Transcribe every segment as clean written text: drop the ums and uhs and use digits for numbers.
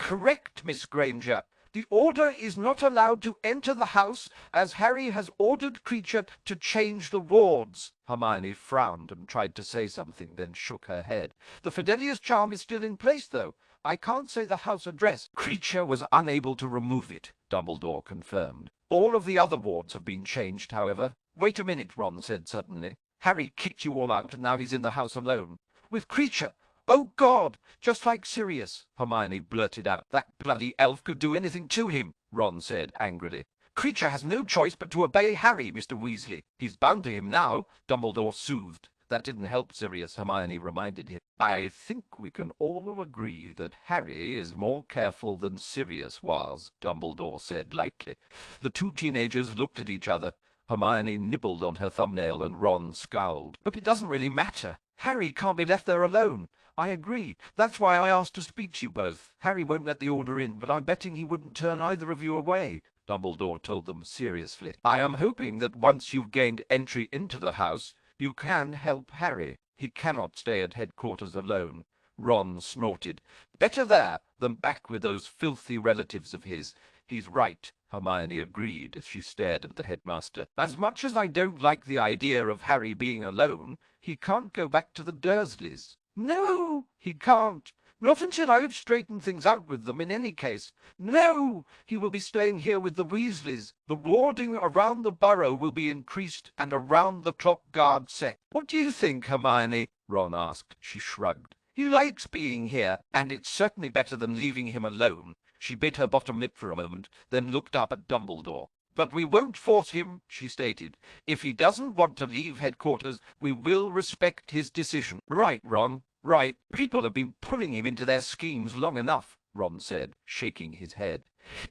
Correct, Miss Granger. The order is not allowed to enter the house, as Harry has ordered Creature to change the wards. Hermione frowned and tried to say something, then shook her head. The Fidelius charm is still in place, though. I can't say the house address. Creature was unable to remove it, Dumbledore confirmed. All of the other wards have been changed, however. Wait a minute, Ron said suddenly. Harry kicked you all out, and now he's in the house alone. With Creature. Oh, God! Just like Sirius, Hermione blurted out. That bloody elf could do anything to him, Ron said angrily. Creature has no choice but to obey Harry, Mr. Weasley. He's bound to him now, Dumbledore soothed. That didn't help Sirius, Hermione reminded him. I think we can all agree that Harry is more careful than Sirius was, Dumbledore said lightly. The two teenagers looked at each other. Hermione nibbled on her thumbnail and Ron scowled. But it doesn't really matter. Harry can't be left there alone. I agree. That's why I asked to speak to you both. Harry won't let the order in, but I'm betting he wouldn't turn either of you away, Dumbledore told them seriously. I am hoping that once you've gained entry into the house, you can help Harry. He cannot stay at headquarters alone. Ron snorted. Better there than back with those filthy relatives of his. He's right, Hermione agreed as she stared at the headmaster. As much as I don't like the idea of Harry being alone, he can't go back to the Dursleys. No, he can't. Not until I've straightened things out with them in any case. No, he will be staying here with the Weasleys. The warding around the burrow will be increased and a round-the-clock guard set. What do you think, Hermione? Ron asked. She shrugged. He likes being here, and it's certainly better than leaving him alone. She bit her bottom lip for a moment, then looked up at Dumbledore. But we won't force him, she stated. If he doesn't want to leave headquarters, we will respect his decision. Right, Ron, right. People have been pulling him into their schemes long enough, Ron said, shaking his head.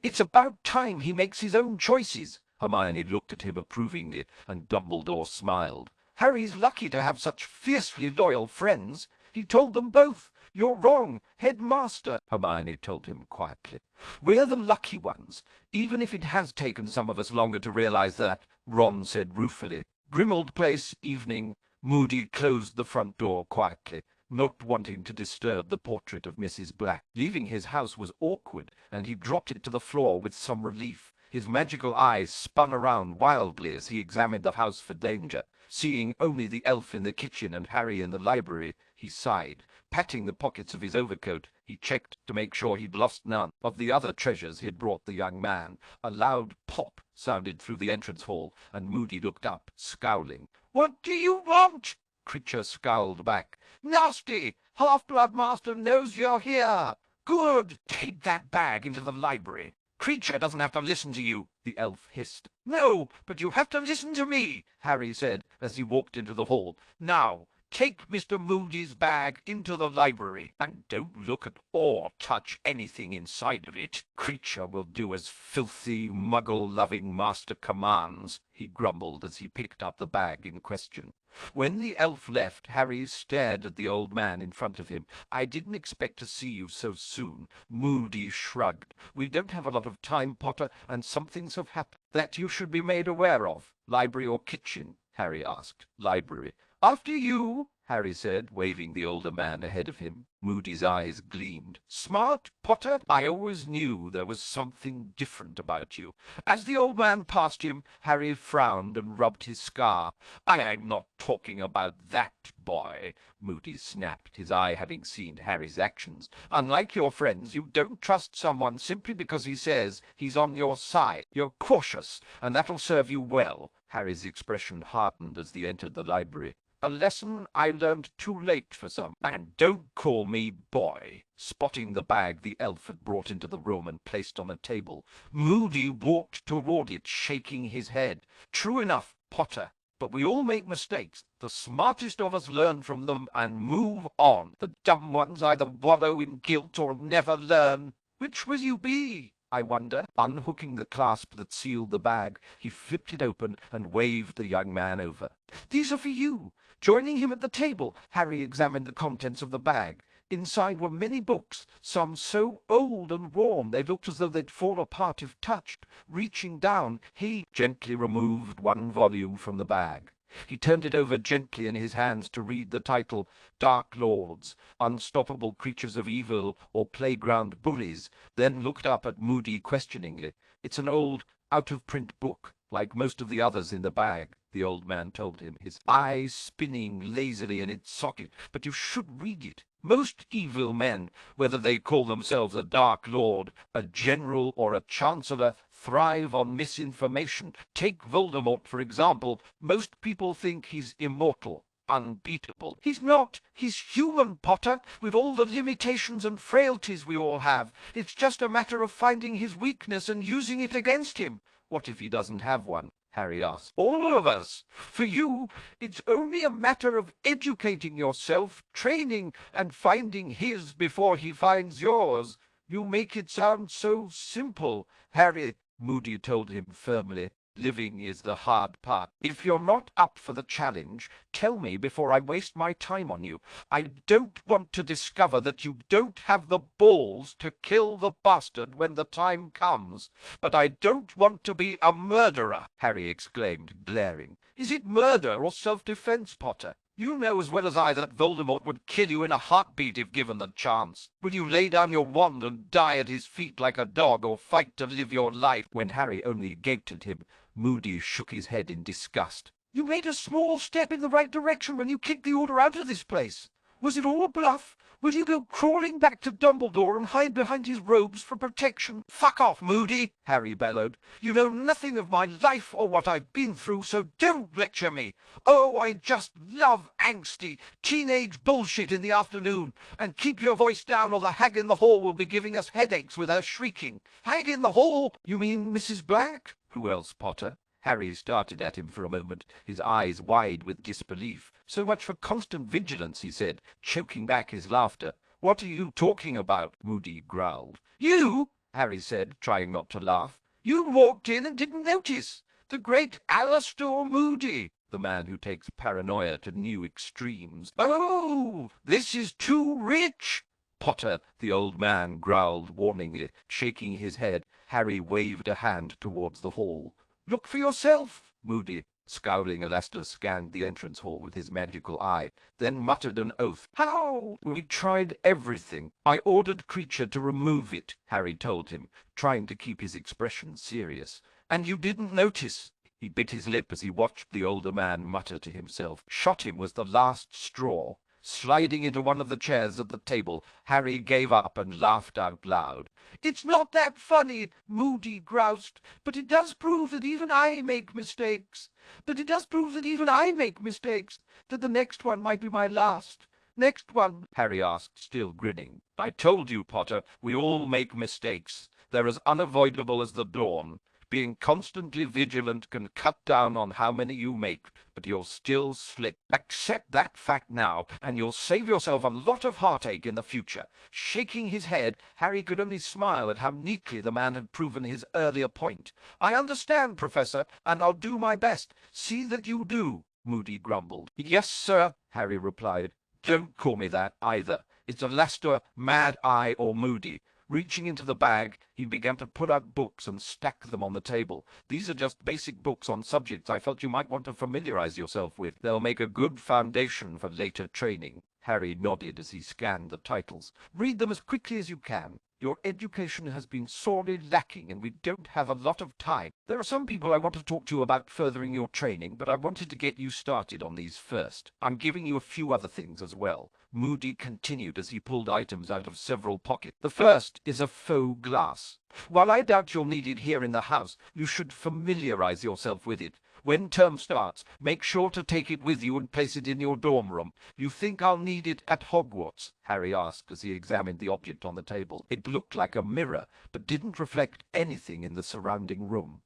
It's about time he makes his own choices. Hermione looked at him approvingly, and Dumbledore smiled. Harry's lucky to have such fiercely loyal friends. He told them both. You're wrong, Headmaster, Hermione told him quietly. We're the lucky ones, even if it has taken some of us longer to realize that, Ron said ruefully. Grimmauld Place, evening. Moody closed the front door quietly, not wanting to disturb the portrait of Mrs. Black. Leaving his house was awkward, and he dropped it to the floor with some relief. His magical eyes spun around wildly as he examined the house for danger. Seeing only the elf in the kitchen and Harry in the library, he sighed. Patting the pockets of his overcoat, he checked to make sure he'd lost none of the other treasures he'd brought the young man. A loud pop sounded through the entrance hall, and Moody looked up, scowling. What do you want? Creature scowled back. Nasty! Half-Blood Master knows you're here. Good! Take that bag into the library. Creature doesn't have to listen to you, the elf hissed. No, but you have to listen to me, Harry said as he walked into the hall. Now, take Mr. Moody's bag into the library, and don't look at or touch anything inside of it. Creature will do as filthy, muggle-loving master commands, he grumbled as he picked up the bag in question. When the elf left, Harry stared at the old man in front of him. I didn't expect to see you so soon. Moody shrugged. We don't have a lot of time, Potter, and some things have happened that you should be made aware of. Library or kitchen? Harry asked. Library. After you, Harry said, waving the older man ahead of him. Moody's eyes gleamed. Smart, Potter? I always knew there was something different about you. As the old man passed him, Harry frowned and rubbed his scar. I'm not talking about that boy, Moody snapped, his eye having seen Harry's actions. Unlike your friends, you don't trust someone simply because he says he's on your side. You're cautious, and that'll serve you well. Harry's expression hardened as they entered the library. A lesson I learned too late for some. And don't call me boy. Spotting the bag the elf had brought into the room and placed on a table, Moody walked toward it, shaking his head. True enough, Potter, but we all make mistakes. The smartest of us learn from them and move on. The dumb ones either wallow in guilt or never learn. Which will you be, I wonder? Unhooking the clasp that sealed the bag, he flipped it open and waved the young man over. These are for you. Joining him at the table, Harry examined the contents of the bag. Inside were many books, some so old and worn they looked as though they'd fall apart if touched. Reaching down, he gently removed one volume from the bag. He turned it over gently in his hands to read the title, Dark Lords, Unstoppable Creatures of Evil or Playground Bullies, then looked up at Moody questioningly. It's an old, out-of-print book, like most of the others in the bag, the old man told him, his eyes spinning lazily in its socket. But you should read it. Most evil men, whether they call themselves a Dark Lord, a General, or a Chancellor, thrive on misinformation. Take Voldemort, for example. Most people think he's immortal, unbeatable. He's not. He's human, Potter, with all the limitations and frailties we all have. It's just a matter of finding his weakness and using it against him. What if he doesn't have one? Harry asked. All of us. For you, it's only a matter of educating yourself, training, and finding his before he finds yours. You make it sound so simple, Harry, Moody told him firmly. Living is the hard part. If you're not up for the challenge, tell me before I waste my time on you. I don't want to discover that you don't have the balls to kill the bastard when the time comes. But I don't want to be a murderer, Harry exclaimed, glaring. Is it murder or self-defense, Potter? You know as well as I that Voldemort would kill you in a heartbeat if given the chance. Will you lay down your wand and die at his feet like a dog, or fight to live your life? When Harry only gaped at him, Moody shook his head in disgust. You made a small step in the right direction when you kicked the Order out of this place. Was it all a bluff? Will you go crawling back to Dumbledore and hide behind his robes for protection? Fuck off, Moody, Harry bellowed. You know nothing of my life or what I've been through, so don't lecture me. Oh, I just love angsty, teenage bullshit in the afternoon. And keep your voice down or the hag in the hall will be giving us headaches with her shrieking. Hag in the hall? You mean Mrs. Black? Who else, Potter? Harry started at him for a moment, his eyes wide with disbelief. So much for constant vigilance, he said, choking back his laughter. What are you talking about? Moody growled. You? Harry said, trying not to laugh. You walked in and didn't notice. The great Alastor Moody, the man who takes paranoia to new extremes. Oh, this is too rich. Potter, the old man growled warningly, shaking his head. Harry waved a hand towards the hall. Look for yourself, Moody, scowling. Alastor scanned the entrance hall with his magical eye, then muttered an oath. How? We tried everything. I ordered Creature to remove it, Harry told him, trying to keep his expression serious. And you didn't notice. He bit his lip as he watched the older man mutter to himself. Shot him was the last straw. Sliding into one of the chairs at the table, Harry gave up and laughed out loud. It's not that funny, Moody groused, but it does prove that even I make mistakes. That the next one might be my last. Next one, Harry asked, still grinning. I told you, Potter, we all make mistakes. They're as unavoidable as the dawn. Being constantly vigilant can cut down on how many you make, but you'll still slip. Accept that fact now, and you'll save yourself a lot of heartache in the future. Shaking his head, Harry could only smile at how neatly the man had proven his earlier point. I understand, Professor, and I'll do my best. See that you do, Moody grumbled. Yes, sir, Harry replied. Don't call me that, either. It's Alastor, Mad Eye, or Moody. Reaching into the bag, he began to put out books and stack them on the table. These are just basic books on subjects I felt you might want to familiarize yourself with. They'll make a good foundation for later training. Harry nodded as he scanned the titles. Read them as quickly as you can. Your education has been sorely lacking, and we don't have a lot of time. There are some people I want to talk to about furthering your training, but I wanted to get you started on these first. I'm giving you a few other things as well. Moody continued as he pulled items out of several pockets. The first is a faux glass. While I doubt you'll need it here in the house, you should familiarize yourself with it. When term starts, make sure to take it with you and place it in your dorm room. You think I'll need it at Hogwarts? Harry asked as he examined the object on the table. It looked like a mirror, but didn't reflect anything in the surrounding room.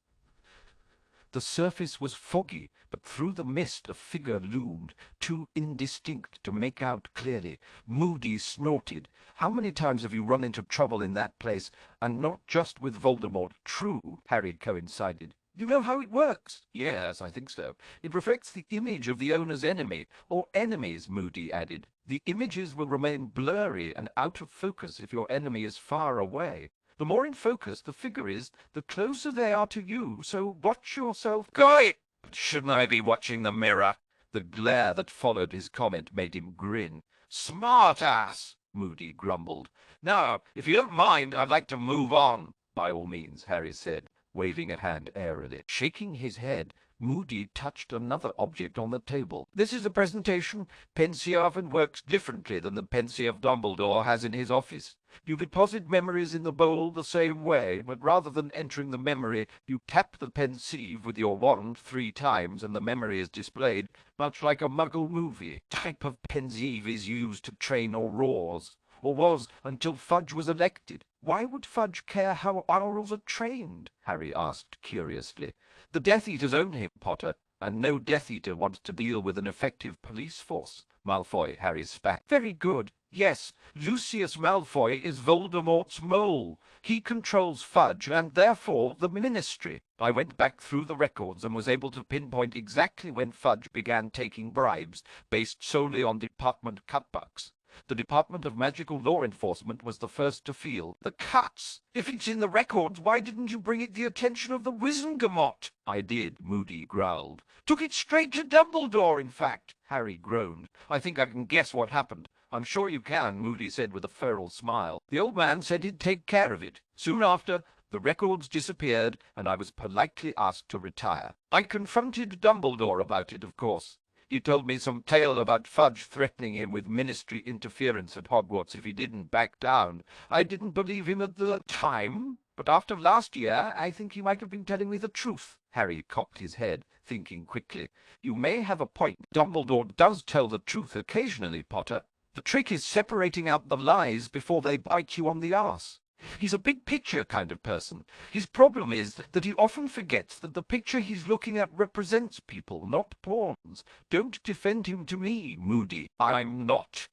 The surface was foggy, but through the mist a figure loomed, too indistinct to make out clearly. Moody snorted. How many times have you run into trouble in that place, and not just with Voldemort? True, Harry coincided. You know how it works? Yes, I think so. It reflects the image of the owner's enemy, or enemies, Moody added. The images will remain blurry and out of focus if your enemy is far away. The more in focus the figure is, the closer they are to you, so watch yourself. Go it! But shouldn't I be watching the mirror? The glare that followed his comment made him grin. Smart ass, Moody grumbled. Now, if you don't mind, I'd like to move on. By all means, Harry said, waving a hand airily. Shaking his head, Moody touched another object on the table. This is a presentation. Pensieve often works differently than the Pensieve Dumbledore has in his office. You deposit memories in the bowl the same way, but rather than entering the memory, you tap the Pensieve with your wand 3 times and the memory is displayed, much like a Muggle movie. Type of Pensieve is used to train Aurors, or was until Fudge was elected. Why would Fudge care how Aurors are trained? Harry asked curiously. The Death Eaters own him, Potter, and no Death Eater wants to deal with an effective police force. Malfoy, Harry spat. Very good. Yes, Lucius Malfoy is Voldemort's mole. He controls Fudge and therefore the Ministry. I went back through the records and was able to pinpoint exactly when Fudge began taking bribes, based solely on department cutbacks. The Department of Magical Law Enforcement was the first to feel the cuts. If it's in the records, why didn't you bring it the attention of the Wizengamot? I did, Moody growled. Took it straight to Dumbledore, in fact. Harry groaned. I think I can guess what happened. I'm sure you can, Moody said with a feral smile. The old man said he'd take care of it. Soon after, the records disappeared, and I was politely asked to retire. I confronted Dumbledore about it, of course. He told me some tale about Fudge threatening him with ministry interference at Hogwarts if he didn't back down. I didn't believe him at the time, but after last year, I think he might have been telling me the truth. Harry cocked his head, thinking quickly. You may have a point. Dumbledore does tell the truth occasionally, Potter. The trick is separating out the lies before they bite you on the arse. He's a big picture kind of person. His problem is that he often forgets that the picture he's looking at represents people, not pawns. Don't defend him to me, Moody. I'm not.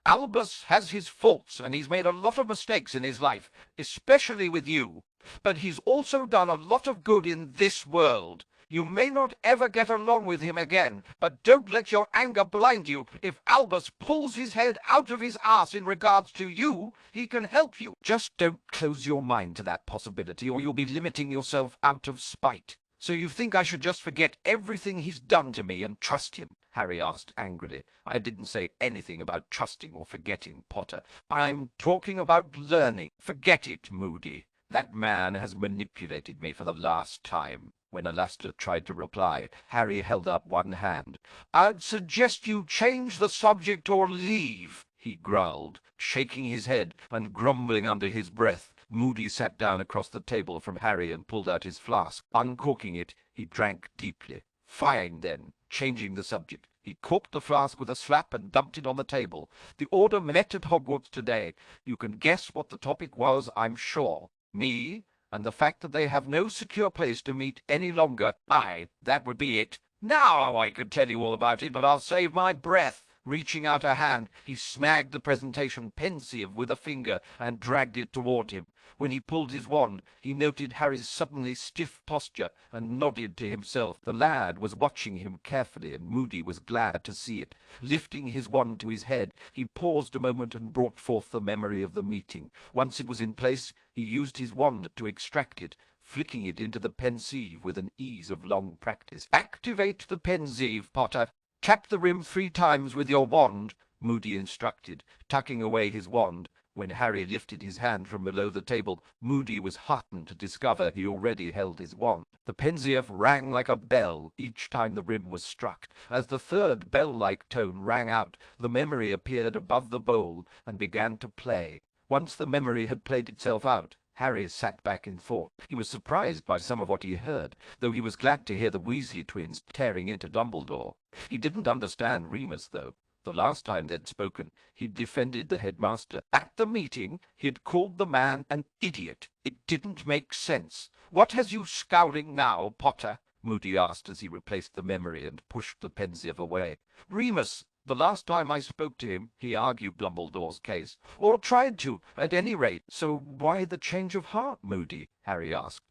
Albus has his faults, and he's made a lot of mistakes in his life, especially with you. But he's also done a lot of good in this world. You may not ever get along with him again, but don't let your anger blind you. If Albus pulls his head out of his ass in regards to you, he can help you. Just don't close your mind to that possibility, or you'll be limiting yourself out of spite. So you think I should just forget everything he's done to me and trust him? Harry asked angrily. I didn't say anything about trusting or forgetting, Potter. I'm talking about learning. Forget it, Moody. That man has manipulated me for the last time. When Alastor tried to reply, Harry held up one hand. I'd suggest you change the subject or leave, he growled, shaking his head and grumbling under his breath. Moody sat down across the table from Harry and pulled out his flask. Uncorking it, he drank deeply. Fine, then. Changing the subject. He corked the flask with a slap and dumped it on the table. The Order met at Hogwarts today. You can guess what the topic was, I'm sure. Me, and the fact that they have no secure place to meet any longer. Aye, that would be it. Now I could tell you all about it, but I'll save my breath. Reaching out a hand, he smacked the presentation Pensieve with a finger and dragged it toward him. When he pulled his wand, he noted Harry's suddenly stiff posture and nodded to himself. The lad was watching him carefully, and Moody was glad to see it. Lifting his wand to his head, he paused a moment and brought forth the memory of the meeting. Once it was in place, he used his wand to extract it, flicking it into the Pensieve with an ease of long practice. Activate the Pensieve, Potter. Tap the rim 3 times with your wand, Moody instructed, tucking away his wand. When Harry lifted his hand from below the table, Moody was heartened to discover he already held his wand. The Pensieve rang like a bell each time the rim was struck. As the third bell-like tone rang out, the memory appeared above the bowl and began to play. Once the memory had played itself out, Harry sat back in thought. He was surprised by some of what he heard, though he was glad to hear the Weasley twins tearing into Dumbledore. He didn't understand Remus, though. The last time they'd spoken, he'd defended the headmaster. At the meeting, he'd called the man an idiot. It didn't make sense. What has you scowling now, Potter? Moody asked as he replaced the memory and pushed the Pensieve away. Remus, the last time I spoke to him, he argued Dumbledore's case, or tried to, at any rate. So why the change of heart, Moody? Harry asked.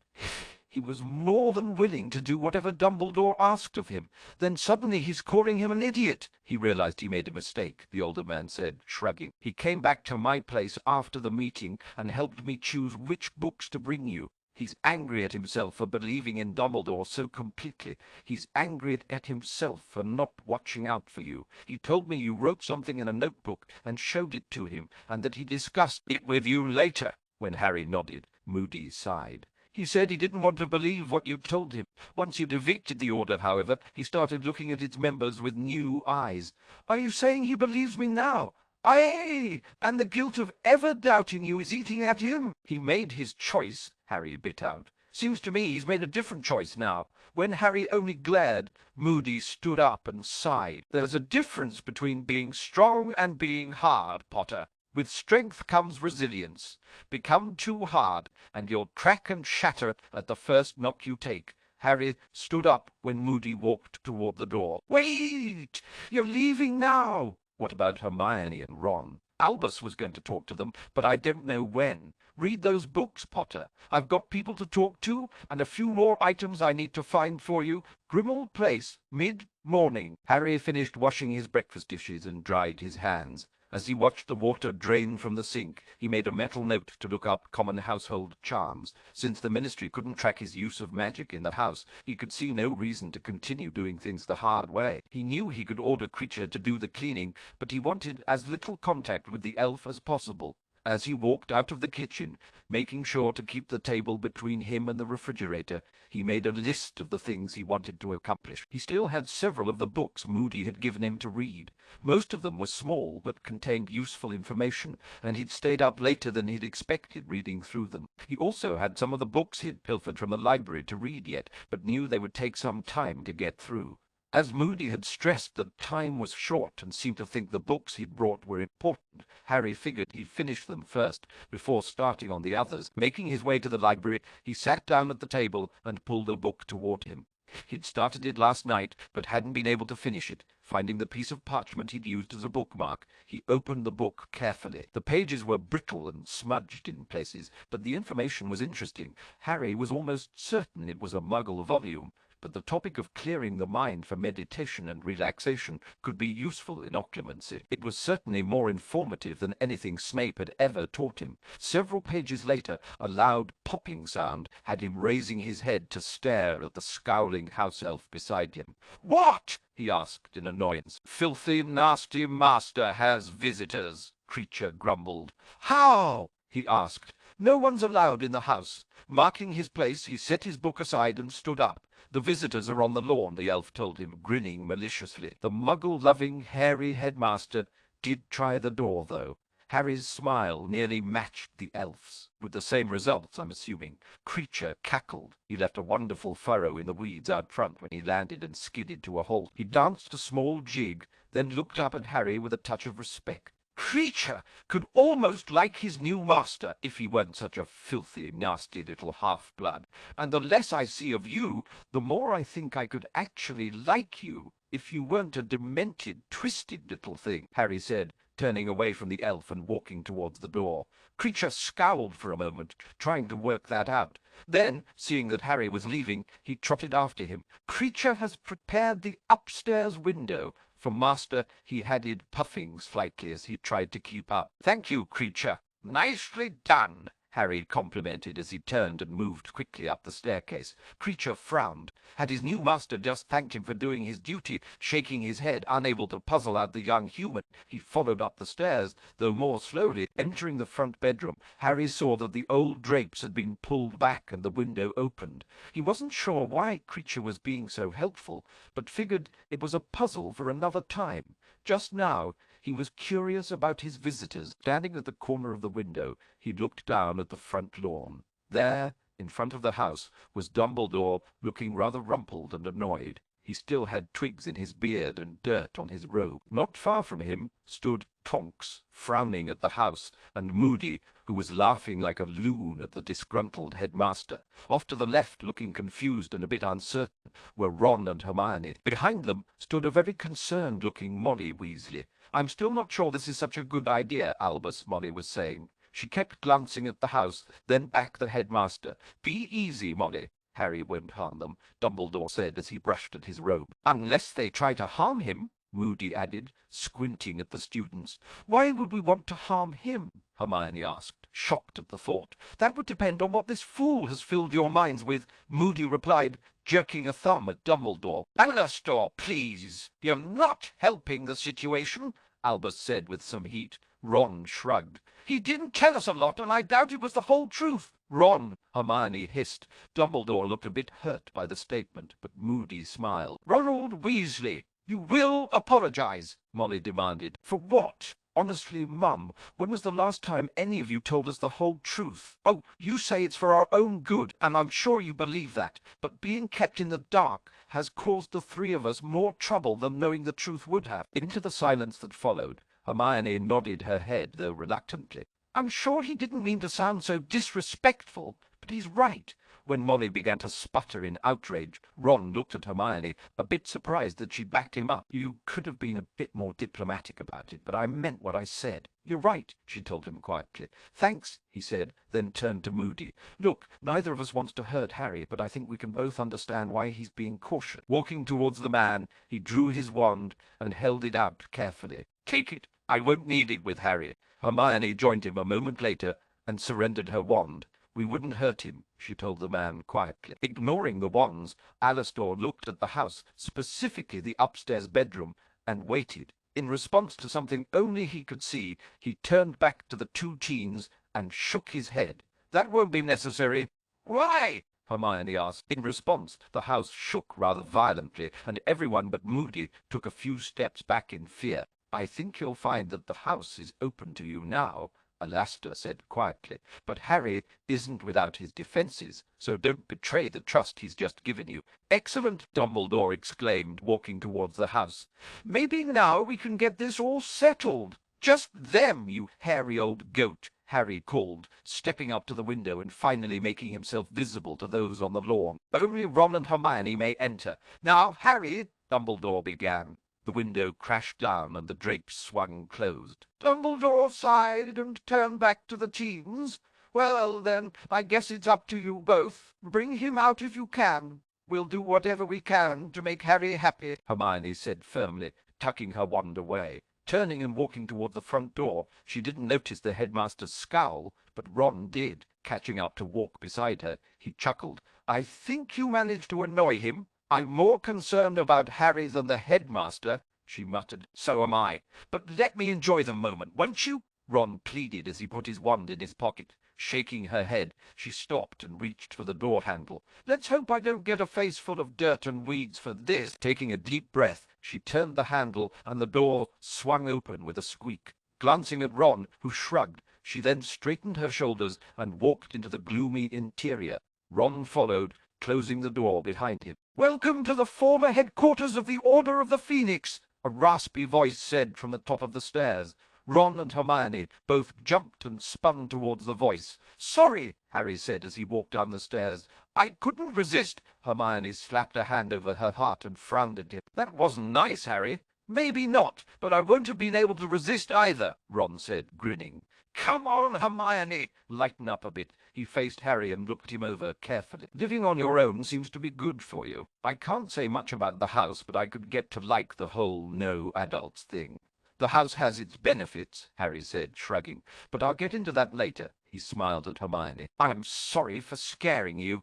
He was more than willing to do whatever Dumbledore asked of him. Then suddenly he's calling him an idiot. He realized he made a mistake, the older man said, shrugging. He came back to my place after the meeting and helped me choose which books to bring you. He's angry at himself for believing in Dumbledore so completely. He's angry at himself for not watching out for you. He told me you wrote something in a notebook and showed it to him, and that he discussed it with you later. When Harry nodded, Moody sighed. He said he didn't want to believe what you told him. Once you'd evicted the Order, however, he started looking at its members with new eyes. Are you saying he believes me now? Aye, and the guilt of ever doubting you is eating at him. He made his choice, Harry bit out. Seems to me he's made a different choice now. When Harry only glared, Moody stood up and sighed. There's a difference between being strong and being hard, Potter. With strength comes resilience. Become too hard, and you'll crack and shatter at the first knock you take. Harry stood up when Moody walked toward the door. Wait! You're leaving now! What about Hermione and Ron? Albus was going to talk to them, but I don't know when. Read those books, Potter. I've got people to talk to, and a few more items I need to find for you. Grimmauld Place, mid-morning. Harry finished washing his breakfast dishes and dried his hands. As he watched the water drain from the sink, he made a mental note to look up common household charms. Since the Ministry couldn't track his use of magic in the house, he could see no reason to continue doing things the hard way. He knew he could order Kreacher to do the cleaning, but he wanted as little contact with the elf as possible. As he walked out of the kitchen, making sure to keep the table between him and the refrigerator, he made a list of the things he wanted to accomplish. He still had several of the books Moody had given him to read. Most of them were small, but contained useful information, and he'd stayed up later than he'd expected reading through them. He also had some of the books he'd pilfered from the library to read yet, but knew they would take some time to get through. As Moody had stressed that time was short and seemed to think the books he'd brought were important, Harry figured he'd finish them first before starting on the others. Making his way to the library, he sat down at the table and pulled a book toward him. He'd started it last night, but hadn't been able to finish it. Finding the piece of parchment he'd used as a bookmark, he opened the book carefully. The pages were brittle and smudged in places, but the information was interesting. Harry was almost certain it was a Muggle volume. But the topic of clearing the mind for meditation and relaxation could be useful in occlumency. It was certainly more informative than anything Snape had ever taught him. Several pages later, a loud popping sound had him raising his head to stare at the scowling house elf beside him. "What?" he asked in annoyance. "Filthy, nasty master has visitors," Kreacher grumbled. "How?" he asked. "No one's allowed in the house." Marking his place, he set his book aside and stood up. "The visitors are on the lawn," the elf told him, grinning maliciously. The Muggle-loving, hairy headmaster did try the door, though. Harry's smile nearly matched the elf's, with the same results, I'm assuming. Kreacher cackled. He left a wonderful furrow in the weeds out front when he landed and skidded to a halt. He danced a small jig, then looked up at Harry with a touch of respect. Kreacher could almost like his new master if he weren't such a filthy, nasty little half-blood. And the less I see of you, the more I think I could actually like you if you weren't a demented, twisted little thing," Harry said, turning away from the elf and walking towards the door. Kreacher scowled for a moment, trying to work that out. Then, seeing that Harry was leaving, he trotted after him. "Kreacher has prepared the upstairs window." From Master he added, puffing slightly as he tried to keep up. "Thank you, Kreacher. Nicely done," Harry complimented as he turned and moved quickly up the staircase. Kreacher frowned. Had his new master just thanked him for doing his duty? Shaking his head, unable to puzzle out the young human, he followed up the stairs, though more slowly. Entering the front bedroom, Harry saw that the old drapes had been pulled back and the window opened. He wasn't sure why Kreacher was being so helpful, but figured it was a puzzle for another time. Just now, he was curious about his visitors. Standing at the corner of the window, he looked down at the front lawn. There, in front of the house, was Dumbledore, looking rather rumpled and annoyed. He still had twigs in his beard and dirt on his robe. Not far from him stood Tonks, frowning at the house, and Moody, who was laughing like a loon at the disgruntled headmaster. Off to the left, looking confused and a bit uncertain, were Ron and Hermione. Behind them stood a very concerned-looking Molly Weasley. "I'm still not sure this is such a good idea, Albus," Molly was saying. She kept glancing at the house, then back at the headmaster. "Be easy, Molly." "Harry won't harm them," Dumbledore said as he brushed at his robe. "Unless they try to harm him," Moody added, squinting at the students. "Why would we want to harm him?" Hermione asked. shocked at the thought. That would depend on what this fool has filled your minds with, Moody replied, jerking a thumb at Dumbledore. Alastor, please. You're not helping the situation, Albus said with some heat. Ron shrugged. He didn't tell us a lot, and I doubt it was the whole truth. Ron, Hermione hissed. Dumbledore looked a bit hurt by the statement, but Moody smiled. Ronald Weasley, you will apologize, Molly demanded. For what? Honestly, Mum, when was the last time any of you told us the whole truth? Oh, you say it's for our own good, and I'm sure you believe that, but being kept in the dark has caused the three of us more trouble than knowing the truth would have. Into the silence that followed, Hermione nodded her head, though reluctantly. I'm sure he didn't mean to sound so disrespectful, but he's right. When Molly began to sputter in outrage, Ron looked at Hermione, a bit surprised that she backed him up. You could have been a bit more diplomatic about it, but I meant what I said. You're right, she told him quietly. Thanks, he said, then turned to Moody. Look, neither of us wants to hurt Harry, but I think we can both understand why he's being cautious. Walking towards the man, he drew his wand and held it out carefully. Take it. I won't need it with Harry. Hermione joined him a moment later and surrendered her wand. We wouldn't hurt him, she told the man quietly. Ignoring the wands, Alastor looked at the house, specifically the upstairs bedroom, and waited. In response to something only he could see, he turned back to the two teens and shook his head. That won't be necessary. Why? Hermione asked. In response, the house shook rather violently, and everyone but Moody took a few steps back in fear. I think you'll find that the house is open to you now, Alastor said quietly, but Harry isn't without his defenses, so don't betray the trust he's just given you. Excellent, Dumbledore exclaimed, walking towards the house. Maybe now we can get this all settled. Just them, you hairy old goat, Harry called, stepping up to the window and finally making himself visible to those on the lawn. Only Ron and Hermione may enter. Now, Harry, Dumbledore began. The window crashed down and the drapes swung closed. Dumbledore sighed and turned back to the teens. Well, then, I guess it's up to you both. Bring him out if you can. We'll do whatever we can to make Harry happy, Hermione said firmly, tucking her wand away. Turning and walking toward the front door, she didn't notice the headmaster's scowl, but Ron did, catching up to walk beside her. He chuckled. I think you managed to annoy him. I'm more concerned about Harry than the headmaster, she muttered. So am I. But let me enjoy the moment, won't you? Ron pleaded as he put his wand in his pocket. Shaking her head, she stopped and reached for the door handle. Let's hope I don't get a face full of dirt and weeds for this. Taking a deep breath, she turned the handle, and the door swung open with a squeak. Glancing at Ron, who shrugged, she then straightened her shoulders and walked into the gloomy interior. Ron followed, closing the door behind him. Welcome to the former headquarters of the Order of the Phoenix, a raspy voice said from the top of the stairs. Ron and Hermione both jumped and spun towards the voice. Sorry, Harry said as he walked down the stairs. I couldn't resist. Hermione slapped a hand over her heart and frowned at him. That wasn't nice, Harry. Maybe not, but I won't have been able to resist either, Ron said, grinning. Come on, Hermione. Lighten up a bit. He faced Harry and looked him over carefully. Living on your own seems to be good for you. I can't say much about the house, but I could get to like the whole no adults thing. The house has its benefits, Harry said, shrugging, but I'll get into that later. He smiled at Hermione. I'm sorry for scaring you.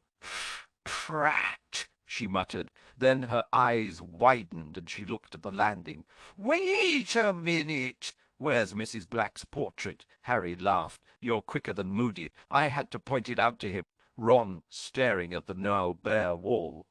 Prat, she muttered. Then her eyes widened and she looked at the landing. Wait a minute. Where's Mrs. Black's portrait? Harry laughed. You're quicker than Moody. I had to point it out to him. Ron, staring at the now bare wall.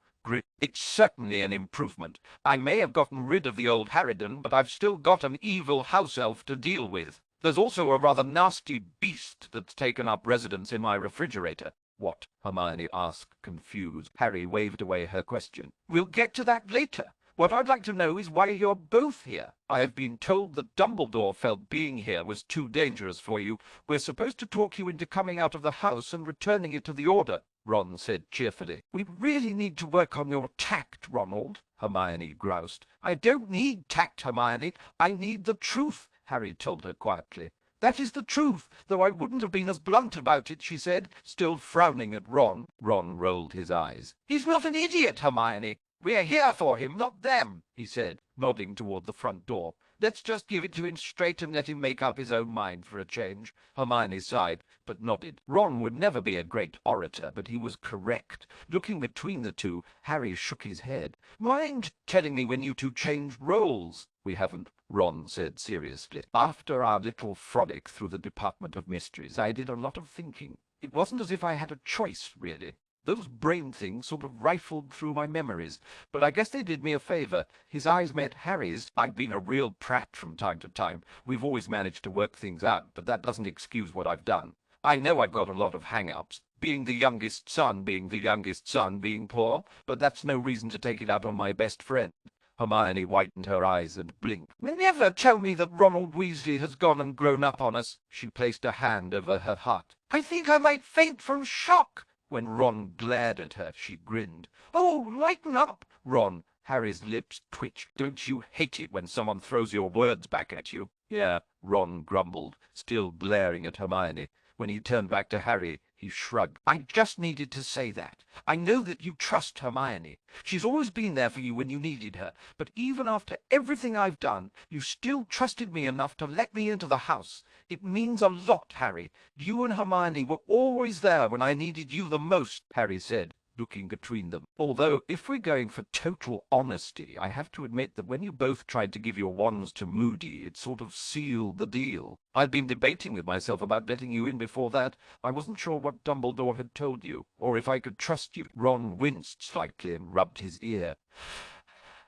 It's certainly an improvement. I may have gotten rid of the old harridan, but I've still got an evil house elf to deal with. There's also a rather nasty beast that's taken up residence in my refrigerator. What? Hermione asked, confused. Harry waved away her question. We'll get to that later. What I'd like to know is why you're both here. I have been told that Dumbledore felt being here was too dangerous for you. We're supposed to talk you into coming out of the house and returning it to the Order, Ron said cheerfully. We really need to work on your tact, Ronald, Hermione groused. I don't need tact, Hermione. I need the truth, Harry told her quietly. That is the truth, though I wouldn't have been as blunt about it, she said, still frowning at Ron. Ron rolled his eyes. He's not an idiot, Hermione. We're here for him, not them, he said, nodding toward the front door. Let's just give it to him straight and let him make up his own mind for a change. Hermione sighed, but nodded. Ron would never be a great orator, but he was correct. Looking between the two, Harry shook his head. Mind telling me when you two changed roles? We haven't, Ron said seriously. After our little frolic through the Department of Mysteries, I did a lot of thinking. It wasn't as if I had a choice, really. Those brain things sort of rifled through my memories, but I guess they did me a favor. His eyes met Harry's. I've been a real prat from time to time. We've always managed to work things out, but that doesn't excuse what I've done. I know I've got a lot of hang-ups, being the youngest son, being poor, but that's no reason to take it out on my best friend. Hermione whitened her eyes and blinked. Never tell me that Ronald Weasley has gone and grown up on us. She placed a hand over her heart. I think I might faint from shock. When Ron glared at her, she grinned. Oh, lighten up, Ron. Harry's lips twitched. Don't you hate it when someone throws your words back at you? Yeah, Ron grumbled, still glaring at Hermione. When he turned back to Harry, he shrugged. I just needed to say that. I know that you trust Hermione. She's always been there for you when you needed her. But even after everything I've done, you still trusted me enough to let me into the house. It means a lot, Harry. You and Hermione were always there when I needed you the most, Harry said, looking between them. Although, if we're going for total honesty, I have to admit that when you both tried to give your wands to Moody, it sort of sealed the deal. I'd been debating with myself about letting you in before that. I wasn't sure what Dumbledore had told you, or if I could trust you. Ron winced slightly and rubbed his ear.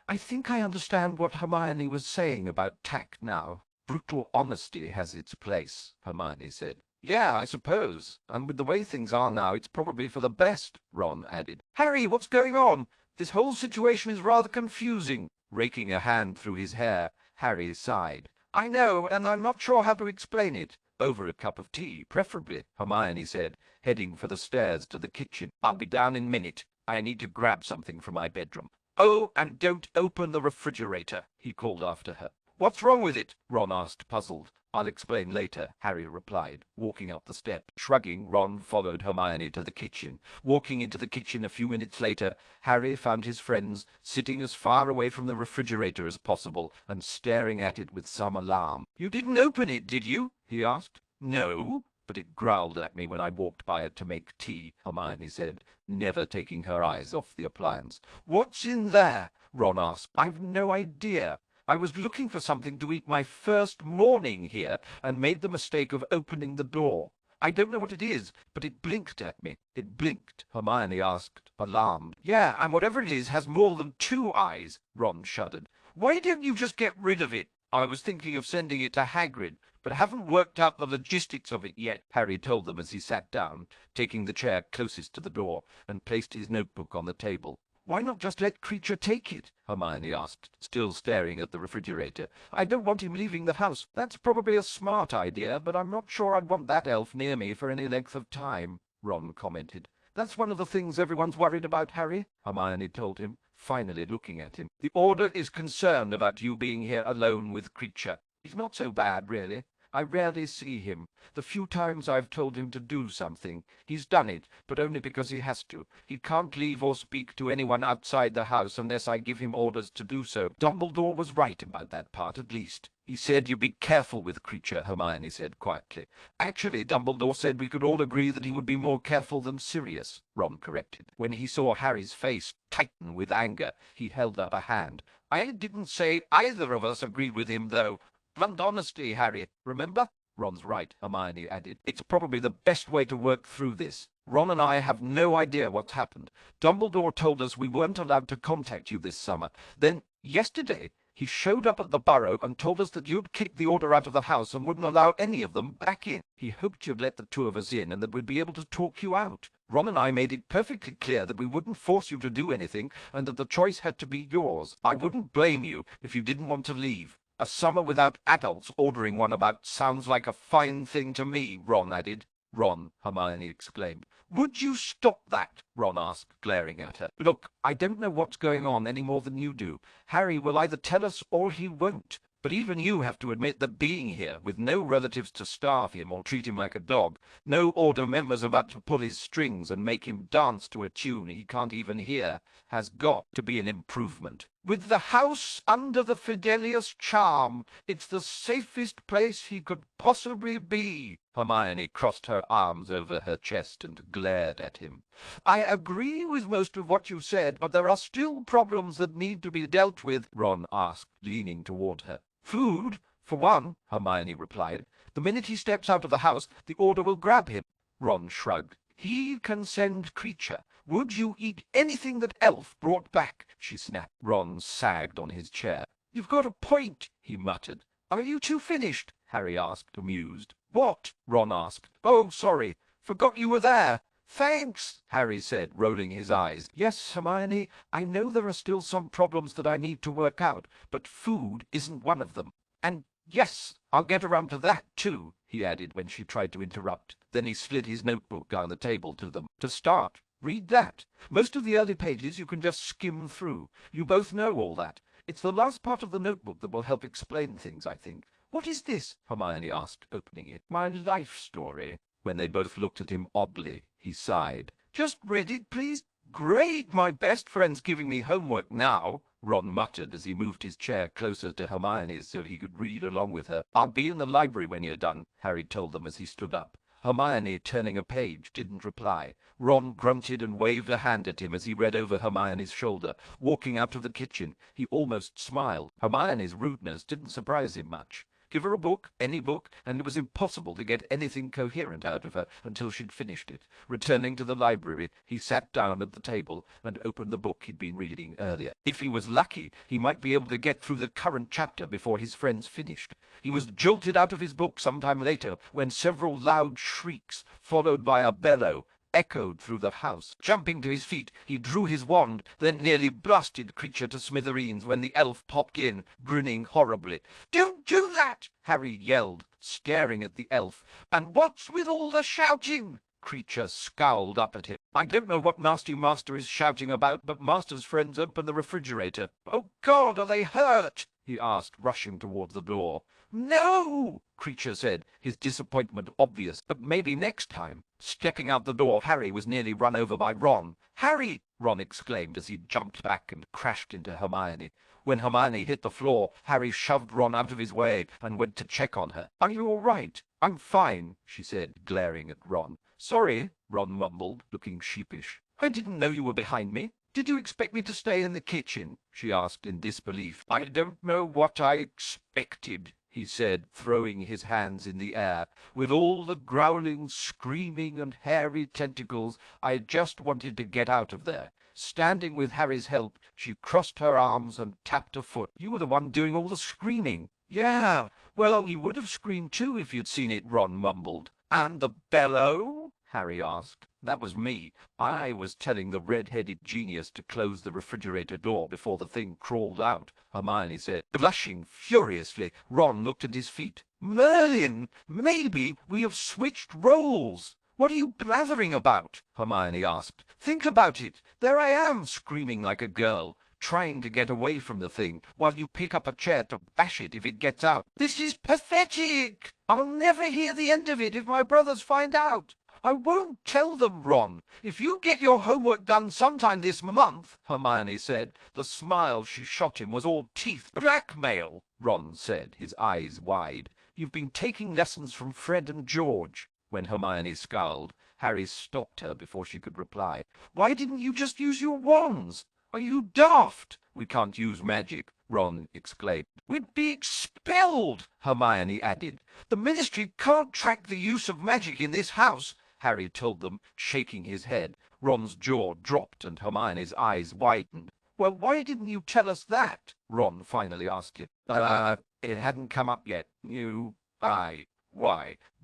I think I understand what Hermione was saying about tact now. Brutal honesty has its place, Hermione said. Yeah, I suppose. And with the way things are now, it's probably for the best, Ron added. Harry, what's going on? This whole situation is rather confusing. Raking a hand through his hair, Harry sighed. I know, and I'm not sure how to explain it. Over a cup of tea, preferably, Hermione said, heading for the stairs to the kitchen. I'll be down in a minute. I need to grab something from my bedroom. Oh, and don't open the refrigerator, he called after her. What's wrong with it? Ron asked, puzzled. I'll explain later, Harry replied, walking up the step. Shrugging, Ron followed Hermione to the kitchen. Walking into the kitchen a few minutes later, Harry found his friends sitting as far away from the refrigerator as possible and staring at it with some alarm. You didn't open it, did you? He asked. No, but it growled at me when I walked by it to make tea, Hermione said, never taking her eyes off the appliance. What's in there? Ron asked. I've no idea. I was looking for something to eat my first morning here and made the mistake of opening the door. I don't know what it is, but it blinked at me. It blinked, Hermione asked, alarmed. Yeah, and whatever it is has more than 2 eyes, Ron shuddered. Why don't you just get rid of it? I was thinking of sending it to Hagrid, but haven't worked out the logistics of it yet, Harry told them as he sat down, taking the chair closest to the door, and placed his notebook on the table. Why not just let Creature take it? Hermione asked, still staring at the refrigerator. I don't want him leaving the house. That's probably a smart idea, but I'm not sure I'd want that elf near me for any length of time, Ron commented. That's one of the things everyone's worried about, Harry, Hermione told him, finally looking at him. The Order is concerned about you being here alone with Creature. He's not so bad, really. I rarely see him. The few times I've told him to do something, he's done it, but only because he has to. He can't leave or speak to anyone outside the house unless I give him orders to do so. Dumbledore was right about that part, at least. He said you be careful with Creature, Hermione said quietly. Actually, Dumbledore said we could all agree that he would be more careful than Sirius, Ron corrected. When he saw Harry's face tighten with anger, he held up a hand. I didn't say either of us agreed with him, though. Blunt honesty, Harry, remember? Ron's right, Hermione added. It's probably the best way to work through this. Ron and I have no idea what's happened. Dumbledore told us we weren't allowed to contact you this summer. Then, yesterday, he showed up at the Burrow and told us that you'd kicked the Order out of the house and wouldn't allow any of them back in. He hoped you'd let the 2 of us in and that we'd be able to talk you out. Ron and I made it perfectly clear that we wouldn't force you to do anything and that the choice had to be yours. I wouldn't blame you if you didn't want to leave. A summer without adults ordering one about sounds like a fine thing to me, Ron added. Ron, Hermione exclaimed. Would you stop that? Ron asked, glaring at her. Look, I don't know what's going on any more than you do. Harry will either tell us or he won't. But even you have to admit that being here, with no relatives to starve him or treat him like a dog, no Order members about to pull his strings and make him dance to a tune he can't even hear, has got to be an improvement. With the house under the Fidelius charm, it's the safest place he could possibly be. Hermione crossed her arms over her chest and glared at him. I agree with most of what you said, but there are still problems that need to be dealt with, Ron asked, leaning toward her. Food, for one, Hermione replied. The minute he steps out of the house, the Order will grab him. Ron shrugged. He can send Creature. Would you eat anything that Elf brought back? She snapped. Ron sagged on his chair. You've got a point, he muttered. Are you two finished? Harry asked, amused. What? Ron asked. Oh, sorry. Forgot you were there. Thanks, Harry said, rolling his eyes. Yes, Hermione, I know there are still some problems that I need to work out, but food isn't one of them. And yes, I'll get around to that too, he added when she tried to interrupt. Then he slid his notebook down the table to them. To start, read that. Most of the early pages you can just skim through. You both know all that. It's the last part of the notebook that will help explain things, I think. What is this? Hermione asked, opening it. My life story. When they both looked at him oddly, he sighed. Just read it, please. Great, my best friend's giving me homework now, Ron muttered as he moved his chair closer to Hermione's so he could read along with her. I'll be in the library when you're done, Harry told them as he stood up. Hermione, turning a page, didn't reply. Ron grunted and waved a hand at him as he read over Hermione's shoulder. Walking out of the kitchen, he almost smiled. Hermione's rudeness didn't surprise him much. Give her a book, any book, and it was impossible to get anything coherent out of her until she'd finished it. Returning to the library, he sat down at the table and opened the book he'd been reading earlier. If he was lucky, he might be able to get through the current chapter before his friends finished. He was jolted out of his book sometime later when several loud shrieks, followed by a bellow, echoed through the house. Jumping to his feet, he drew his wand, then nearly blasted Creature to smithereens when the elf popped in, grinning horribly. Don't do that, Harry yelled, staring at the elf. And what's with all the shouting? Creature scowled up at him. I don't know what Nasty Master is shouting about, but Master's friends opened the refrigerator. Oh, God, are they hurt? He asked, rushing toward the door. No, Creature said, his disappointment obvious, but maybe next time. Stepping out the door, Harry was nearly run over by Ron. Harry! Ron exclaimed as he jumped back and crashed into Hermione. When Hermione hit the floor, Harry shoved Ron out of his way and went to check on her. Are you all right? I'm fine, she said, glaring at Ron. Sorry, Ron mumbled, looking sheepish. I didn't know you were behind me. Did you expect me to stay in the kitchen? She asked in disbelief. I don't know what I expected, he said, throwing his hands in the air. With all the growling, screaming, and hairy tentacles, I just wanted to get out of there. Standing with Harry's help, she crossed her arms and tapped a foot. You were the one doing all the screaming. Yeah, well, you would have screamed too if you'd seen it, Ron mumbled. And the bellow? Harry asked. That was me. I was telling the red-headed genius to close the refrigerator door before the thing crawled out, Hermione said. Blushing furiously, Ron looked at his feet. Merlin, maybe we have switched roles. What are you blathering about? Hermione asked. Think about it. There I am, screaming like a girl, trying to get away from the thing, while you pick up a chair to bash it if it gets out. This is pathetic. I'll never hear the end of it if my brothers find out. I won't tell them, Ron. If you get your homework done sometime this month, Hermione said. The smile she shot him was all teeth. Blackmail, Ron said, his eyes wide. You've been taking lessons from Fred and George. When Hermione scowled, Harry stopped her before she could reply. Why didn't you just use your wands? Are you daft? We can't use magic, Ron exclaimed. We'd be expelled, Hermione added. The Ministry can't track the use of magic in this house, Harry told them, shaking his head. Ron's jaw dropped and Hermione's eyes widened. Well, why didn't you tell us that? Ron finally asked him. It hadn't come up yet. Why?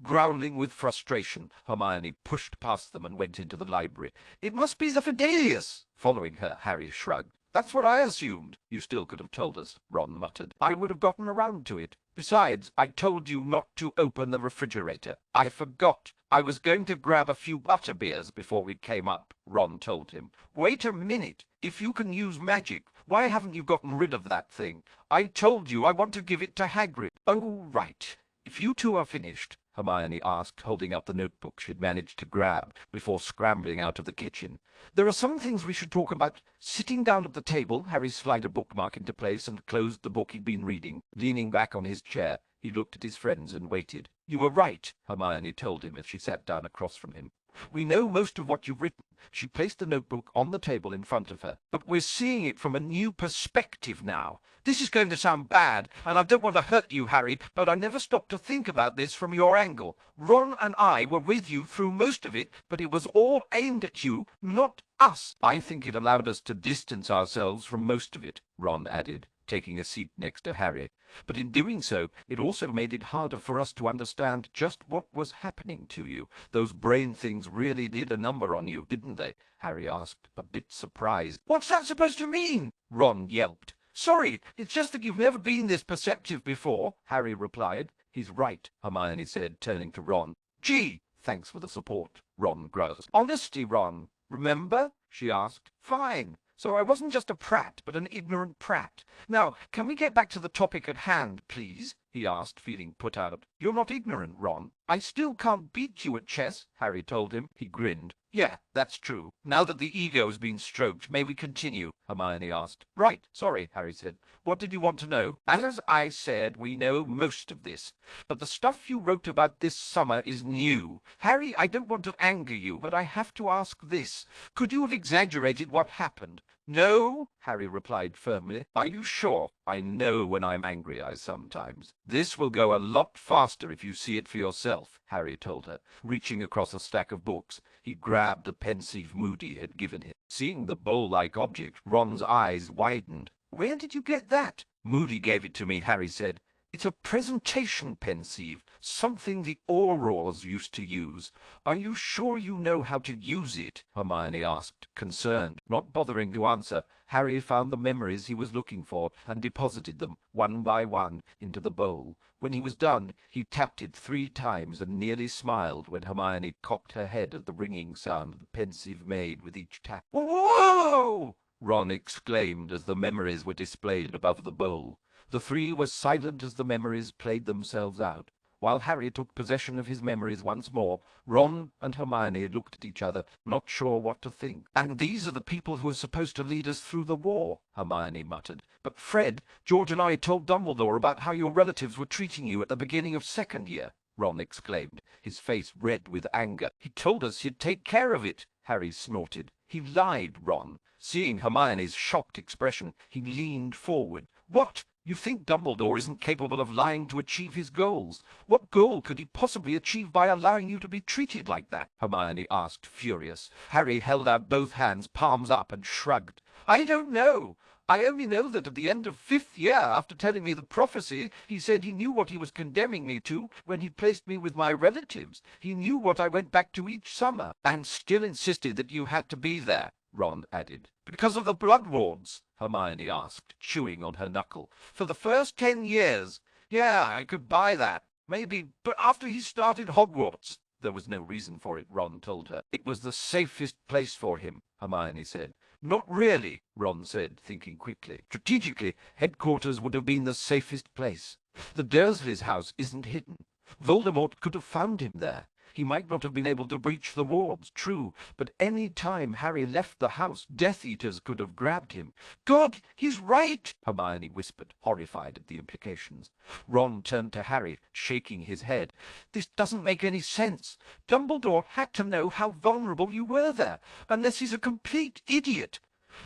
Growling with frustration, Hermione pushed past them and went into the library. It must be the Fidelius. Following her, Harry shrugged. That's what I assumed. You still could have told us, Ron muttered. I would have gotten around to it. Besides, I told you not to open the refrigerator. I forgot. I was going to grab a few butterbeers before we came up, Ron told him. Wait a minute. If you can use magic, why haven't you gotten rid of that thing? I told you I want to give it to Hagrid. Oh, right. If you two are finished, Hermione asked, holding up the notebook she'd managed to grab before scrambling out of the kitchen. There are some things we should talk about. Sitting down at the table, Harry slid a bookmark into place and closed the book he'd been reading. Leaning back on his chair, he looked at his friends and waited. "You were right," Hermione told him as she sat down across from him. "We know most of what you've written." She placed the notebook on the table in front of her. "But we're seeing it from a new perspective now. This is going to sound bad, and I don't want to hurt you, Harry, but I never stopped to think about this from your angle. Ron and I were with you through most of it, but it was all aimed at you, not us." "I think it allowed us to distance ourselves from most of it," Ron added, taking a seat next to Harry. "But in doing so, it also made it harder for us to understand just what was happening to you. Those brain things really did a number on you, didn't they?" Harry asked, a bit surprised. "What's that supposed to mean?" Ron yelped. "Sorry, it's just that you've never been this perceptive before," Harry replied. "He's right," Hermione said, turning to Ron. "Gee, thanks for the support," Ron growled. "Honesty, Ron, remember?" she asked. "Fine. So I wasn't just a prat, but an ignorant prat. Now, can we get back to the topic at hand, please?" he asked, feeling put out. "You're not ignorant, Ron. I still can't beat you at chess," Harry told him. He grinned. "Yeah, that's true. Now that the ego's been stroked, may we continue?" Hermione asked. "Right, sorry," Harry said. "What did you want to know?" "As I said, we know most of this. But the stuff you wrote about this summer is new. Harry, I don't want to anger you, but I have to ask this. Could you have exaggerated what happened?" "No," Harry replied firmly. "Are you sure?" "I know when I'm angry, I sometimes." "This will go a lot faster if you see it for yourself," Harry told her. Reaching across a stack of books, he grabbed the pensive Moody had given him. Seeing the bowl-like object, Ron's eyes widened. "Where did you get that?" "Moody gave it to me," Harry said. "It's a presentation pensieve, something the Aurors used to use. Are you sure you know how to use it?" Hermione asked, concerned. Not bothering to answer, Harry found the memories he was looking for and deposited them, one by one, into the bowl. When he was done, he tapped it 3 times and nearly smiled when Hermione cocked her head at the ringing sound the pensieve made with each tap. "Whoa!" Ron exclaimed as the memories were displayed above the bowl. The 3 were silent as the memories played themselves out. While Harry took possession of his memories once more, Ron and Hermione looked at each other, not sure what to think. "And these are the people who are supposed to lead us through the war," Hermione muttered. "But Fred, George and I told Dumbledore about how your relatives were treating you at the beginning of second year," Ron exclaimed, his face red with anger. "He told us he'd take care of it," Harry snorted. "He lied, Ron." Seeing Hermione's shocked expression, he leaned forward. "What? You think Dumbledore isn't capable of lying to achieve his goals? What goal could he possibly achieve by allowing you to be treated like that?" Hermione asked, furious. Harry held out both hands, palms up, and shrugged. "I don't know. I only know that at the end of 5th year, after telling me the prophecy, he said he knew what he was condemning me to when he placed me with my relatives. He knew what I went back to each summer, and still insisted that you had to be there," Ron added. "Because of the Blood Wards?" Hermione asked, chewing on her knuckle. "For the first 10 years. Yeah, I could buy that. Maybe. But after he started Hogwarts—" "There was no reason for it," Ron told her. "It was the safest place for him," Hermione said. "Not really," Ron said, thinking quickly. "Strategically, headquarters would have been the safest place. The Dursleys' house isn't hidden. Voldemort could have found him there. He might not have been able to breach the wards, true, but any time Harry left the house, Death Eaters could have grabbed him." "God, he's right!" Hermione whispered, horrified at the implications. Ron turned to Harry, shaking his head. "This doesn't make any sense. Dumbledore had to know how vulnerable you were there, unless he's a complete idiot.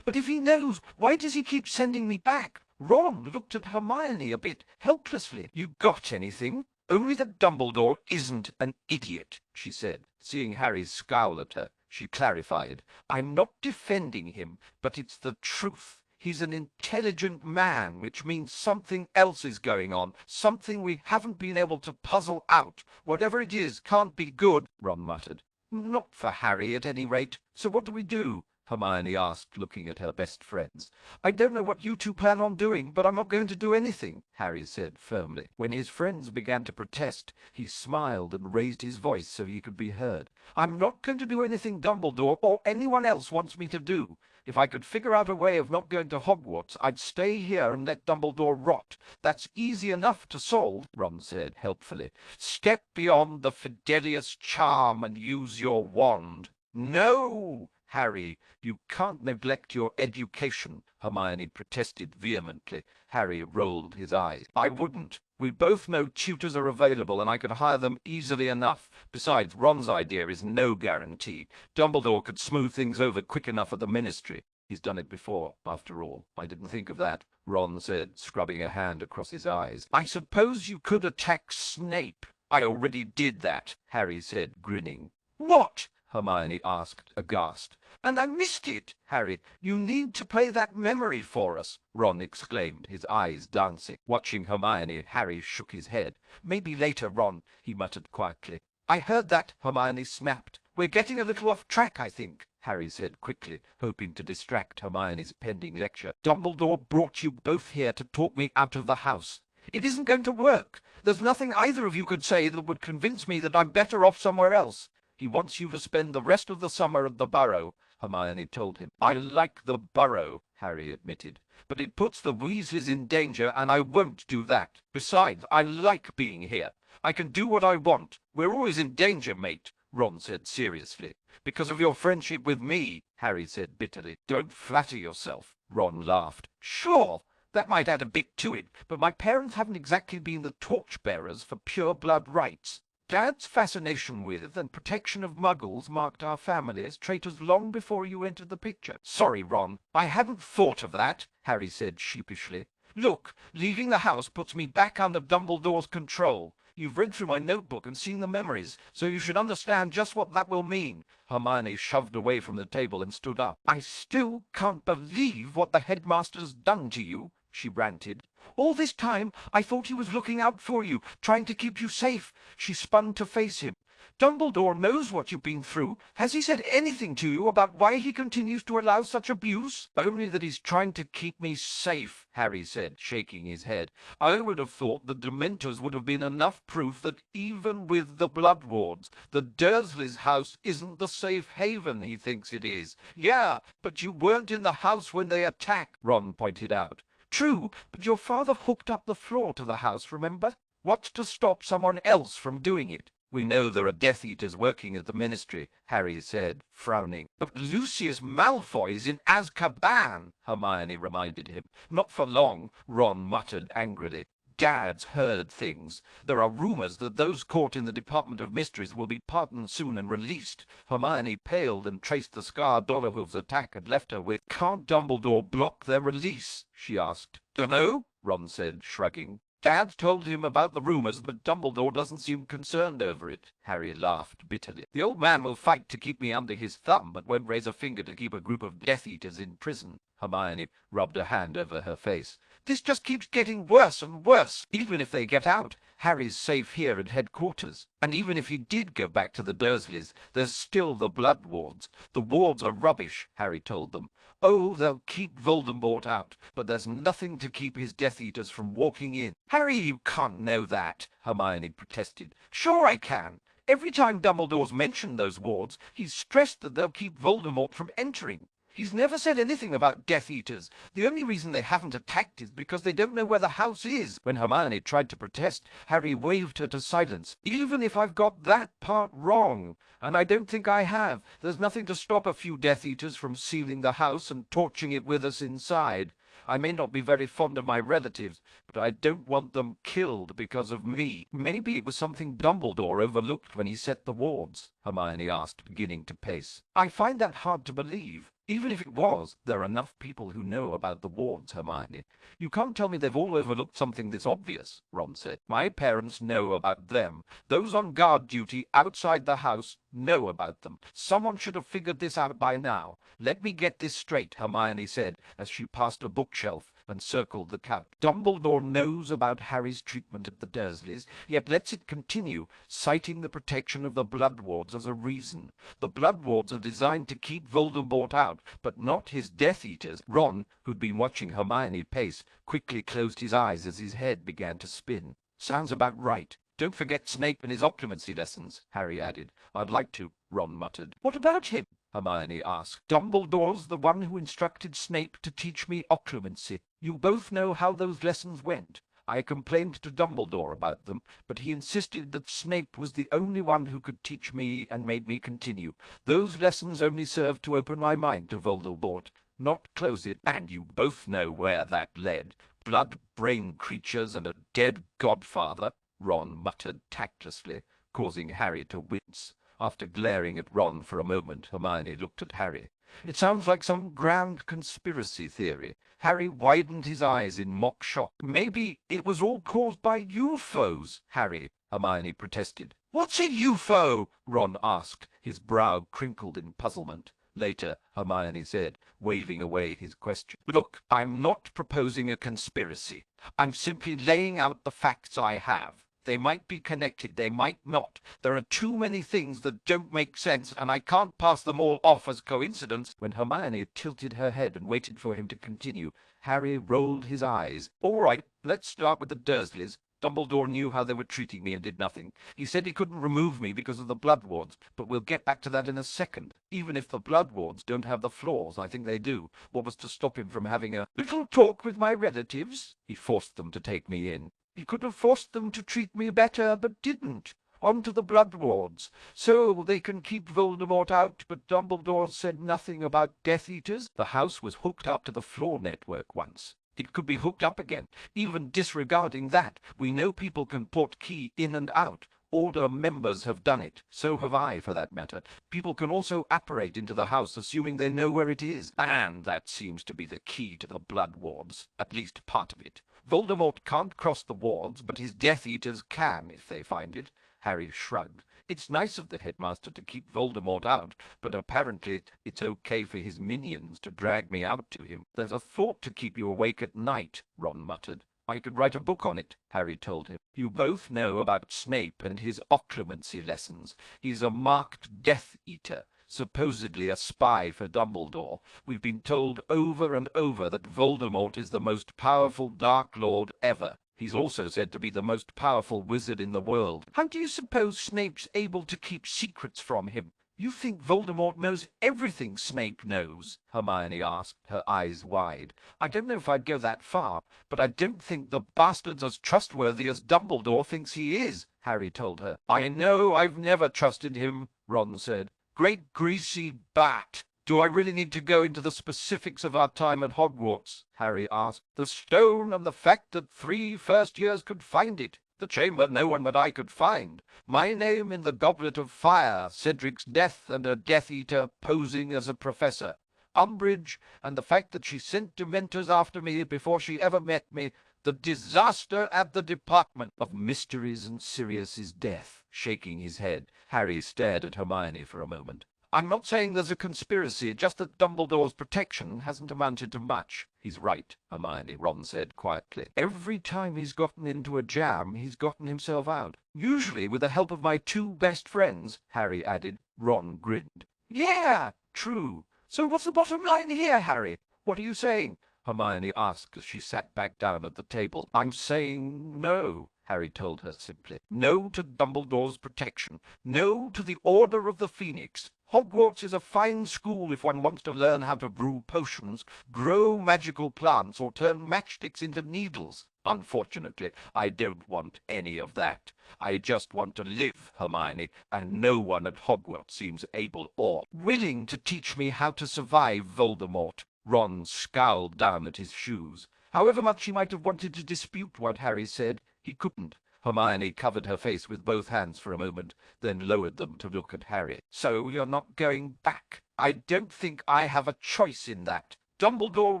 But if he knows, why does he keep sending me back?" Ron looked at Hermione a bit helplessly. "You got anything?" "Only that Dumbledore isn't an idiot," she said. Seeing Harry scowl at her, she clarified. "I'm not defending him, but it's the truth. He's an intelligent man, which means something else is going on, something we haven't been able to puzzle out. Whatever it is can't be good," Ron muttered. "Not for Harry, at any rate. So what do we do?" Hermione asked, looking at her best friends. I don't know what you two plan on doing, but I'm not going to do anything, Harry said firmly. When his friends began to protest, he smiled and raised his voice so he could be heard. I'm not going to do anything Dumbledore or anyone else wants me to do. If I could figure out a way of not going to Hogwarts, I'd stay here and let Dumbledore rot. That's easy enough to solve, Ron said helpfully. Step beyond the Fidelius charm and use your wand. No, Harry, you can't neglect your education, Hermione protested vehemently. Harry rolled his eyes. I wouldn't. We both know tutors are available, and I could hire them easily enough. Besides, Ron's idea is no guarantee. Dumbledore could smooth things over quick enough at the Ministry. He's done it before, after all. I didn't think of that, Ron said, scrubbing a hand across his eyes. I suppose you could attack Snape. I already did that, Harry said, grinning. What? Hermione asked, aghast. And I missed it, Harry. You need to play that memory for us, Ron exclaimed, his eyes dancing. Watching Hermione, Harry shook his head. Maybe later, Ron, he muttered quietly. I heard that, Hermione snapped. We're getting a little off track, I think, Harry said quickly, hoping to distract Hermione's pending lecture. Dumbledore brought you both here to talk me out of the house. It isn't going to work. There's nothing either of you could say that would convince me that I'm better off somewhere else. He wants you to spend the rest of the summer at the Burrow, Hermione told him. I like the Burrow, Harry admitted, but it puts the Weasleys in danger, and I won't do that. Besides, I like being here. I can do what I want. We're always in danger, mate, Ron said seriously. Because of your friendship with me, Harry said bitterly. Don't flatter yourself, Ron laughed. Sure, that might add a bit to it, but my parents haven't exactly been the torchbearers for pure blood rights. Dad's fascination with and protection of Muggles marked our family as traitors long before you entered the picture. Sorry, Ron, I hadn't thought of that, Harry said sheepishly. Look, leaving the house puts me back under Dumbledore's control. You've read through my notebook and seen the memories, so you should understand just what that will mean. Hermione shoved away from the table and stood up. I still can't believe what the headmaster's done to you, she ranted. All this time, I thought he was looking out for you, trying to keep you safe. She spun to face him. Dumbledore knows what you've been through. Has he said anything to you about why he continues to allow such abuse? Only that he's trying to keep me safe, Harry said, shaking his head. I would have thought the Dementors would have been enough proof that even with the Blood Wards, the Dursleys' house isn't the safe haven he thinks it is. Yeah, but you weren't in the house when they attacked, Ron pointed out. True, but your father hooked up the floor to the house, remember? What's to stop someone else from doing it? We know there are Death Eaters working at the Ministry, Harry said, frowning. But Lucius Malfoy's in Azkaban, Hermione reminded him. Not for long, Ron muttered angrily. Dad's heard things. There are rumors that those caught in the Department of Mysteries will be pardoned soon and released. Hermione paled and traced the scar Dolohuv's attack had left her with. Can't Dumbledore block their release? She asked. Dunno, Ron said, shrugging. Dad told him about the rumors, but Dumbledore doesn't seem concerned over it. Harry laughed bitterly. The old man will fight to keep me under his thumb, but won't raise a finger to keep a group of Death Eaters in prison. Hermione rubbed a hand over her face. This just keeps getting worse and worse. Even if they get out, Harry's safe here at headquarters. And even if he did go back to the Dursleys, there's still the Blood Wards. The wards are rubbish, Harry told them. Oh, they'll keep Voldemort out, but there's nothing to keep his Death Eaters from walking in. Harry, you can't know that, Hermione protested. Sure I can. Every time Dumbledore's mentioned those wards, he's stressed that they'll keep Voldemort from entering. He's never said anything about Death Eaters. The only reason they haven't attacked is because they don't know where the house is. When Hermione tried to protest, Harry waved her to silence. Even if I've got that part wrong, and I don't think I have, there's nothing to stop a few Death Eaters from sealing the house and torching it with us inside. I may not be very fond of my relatives, but I don't want them killed because of me. Maybe it was something Dumbledore overlooked when he set the wards, Hermione asked, beginning to pace. I find that hard to believe. Even if it was, there are enough people who know about the wards, Hermione. You can't tell me they've all overlooked something this obvious, Ron said. My parents know about them. Those on guard duty outside the house know about them. Someone should have figured this out by now. Let me get this straight, Hermione said as she passed a bookshelf and circled the couch. Dumbledore knows about Harry's treatment at the Dursleys, yet lets it continue, citing the protection of the Blood Wards as a reason. The Blood Wards are designed to keep Voldemort out, but not his Death Eaters. Ron, who'd been watching Hermione pace, quickly closed his eyes as his head began to spin. Sounds about right. Don't forget Snape and his occlumency lessons, Harry added. I'd like to, Ron muttered. What about him? Hermione asked. Dumbledore's the one who instructed Snape to teach me occlumency. You both know how those lessons went. I complained to Dumbledore about them, but he insisted that Snape was the only one who could teach me and made me continue. Those lessons only served to open my mind to Voldemort, not close it, and you both know where that led. Blood-brain creatures and a dead godfather, Ron muttered tactlessly, causing Harry to wince. After glaring at Ron for a moment, Hermione looked at Harry. It sounds like some grand conspiracy theory. Harry widened his eyes in mock shock. Maybe it was all caused by UFOs, Harry, Hermione protested. What's a UFO? Ron asked, his brow crinkled in puzzlement. Later, Hermione said, waving away his question. Look, I'm not proposing a conspiracy. I'm simply laying out the facts I have. They might be connected, they might not. There are too many things that don't make sense, and I can't pass them all off as coincidence. When Hermione tilted her head and waited for him to continue, Harry rolled his eyes. All right, let's start with the Dursleys. Dumbledore knew how they were treating me and did nothing. He said he couldn't remove me because of the Blood Wards, but we'll get back to that in a second. Even if the Blood Wards don't have the flaws I think they do, what was to stop him from having a little talk with my relatives? He forced them to take me in. He could have forced them to treat me better, but didn't. On to the Blood Wards, so they can keep Voldemort out, but Dumbledore said nothing about Death Eaters. The house was hooked up to the floor network once. It could be hooked up again. Even disregarding that, we know people can port key in and out. Order members have done it. So have I, for that matter. People can also apparate into the house, assuming they know where it is. And that seems to be the key to the Blood Wards, at least part of it. Voldemort can't cross the wards, but his Death Eaters can if they find it. Harry shrugged. It's nice of the headmaster to keep Voldemort out, but apparently it's okay for his minions to drag me out to him. There's a thought to keep you awake at night, Ron muttered. I could write a book on it, Harry told him. You both know about Snape and his occlumency lessons. He's a marked Death Eater, supposedly a spy for Dumbledore. We've been told over and over that Voldemort is the most powerful Dark Lord ever. He's also said to be the most powerful wizard in the world. How do you suppose Snape's able to keep secrets from him? You think Voldemort knows everything Snape knows? Hermione asked, her eyes wide. I don't know if I'd go that far, but I don't think the bastard's as trustworthy as Dumbledore thinks he is, Harry told her. I know I've never trusted him, Ron said. Great greasy bat. Do I really need to go into the specifics of our time at Hogwarts? Harry asked. The stone and the fact that 3 first-years could find it. The chamber no one but I could find. My name in the Goblet of Fire, Cedric's death and a Death Eater posing as a professor. Umbridge, and the fact that she sent Dementors after me before she ever met me. The disaster at the Department of Mysteries and Sirius's death. Shaking his head, Harry stared at Hermione for a moment. I'm not saying there's a conspiracy, just that Dumbledore's protection hasn't amounted to much. He's right, Hermione, Ron said quietly. Every time he's gotten into a jam, he's gotten himself out. Usually with the help of my 2 best friends, Harry added. Ron grinned. Yeah, true. So what's the bottom line here, Harry? What are you saying? Hermione asked as she sat back down at the table. I'm saying no, Harry told her simply. No to Dumbledore's protection. No to the Order of the Phoenix. Hogwarts is a fine school if one wants to learn how to brew potions, grow magical plants, or turn matchsticks into needles. Unfortunately, I don't want any of that. I just want to live, Hermione, and no one at Hogwarts seems able or willing to teach me how to survive Voldemort. Ron scowled down at his shoes. However much he might have wanted to dispute what Harry said, he couldn't. Hermione covered her face with both hands for a moment, then lowered them to look at Harry. So you're not going back? I don't think I have a choice in that. Dumbledore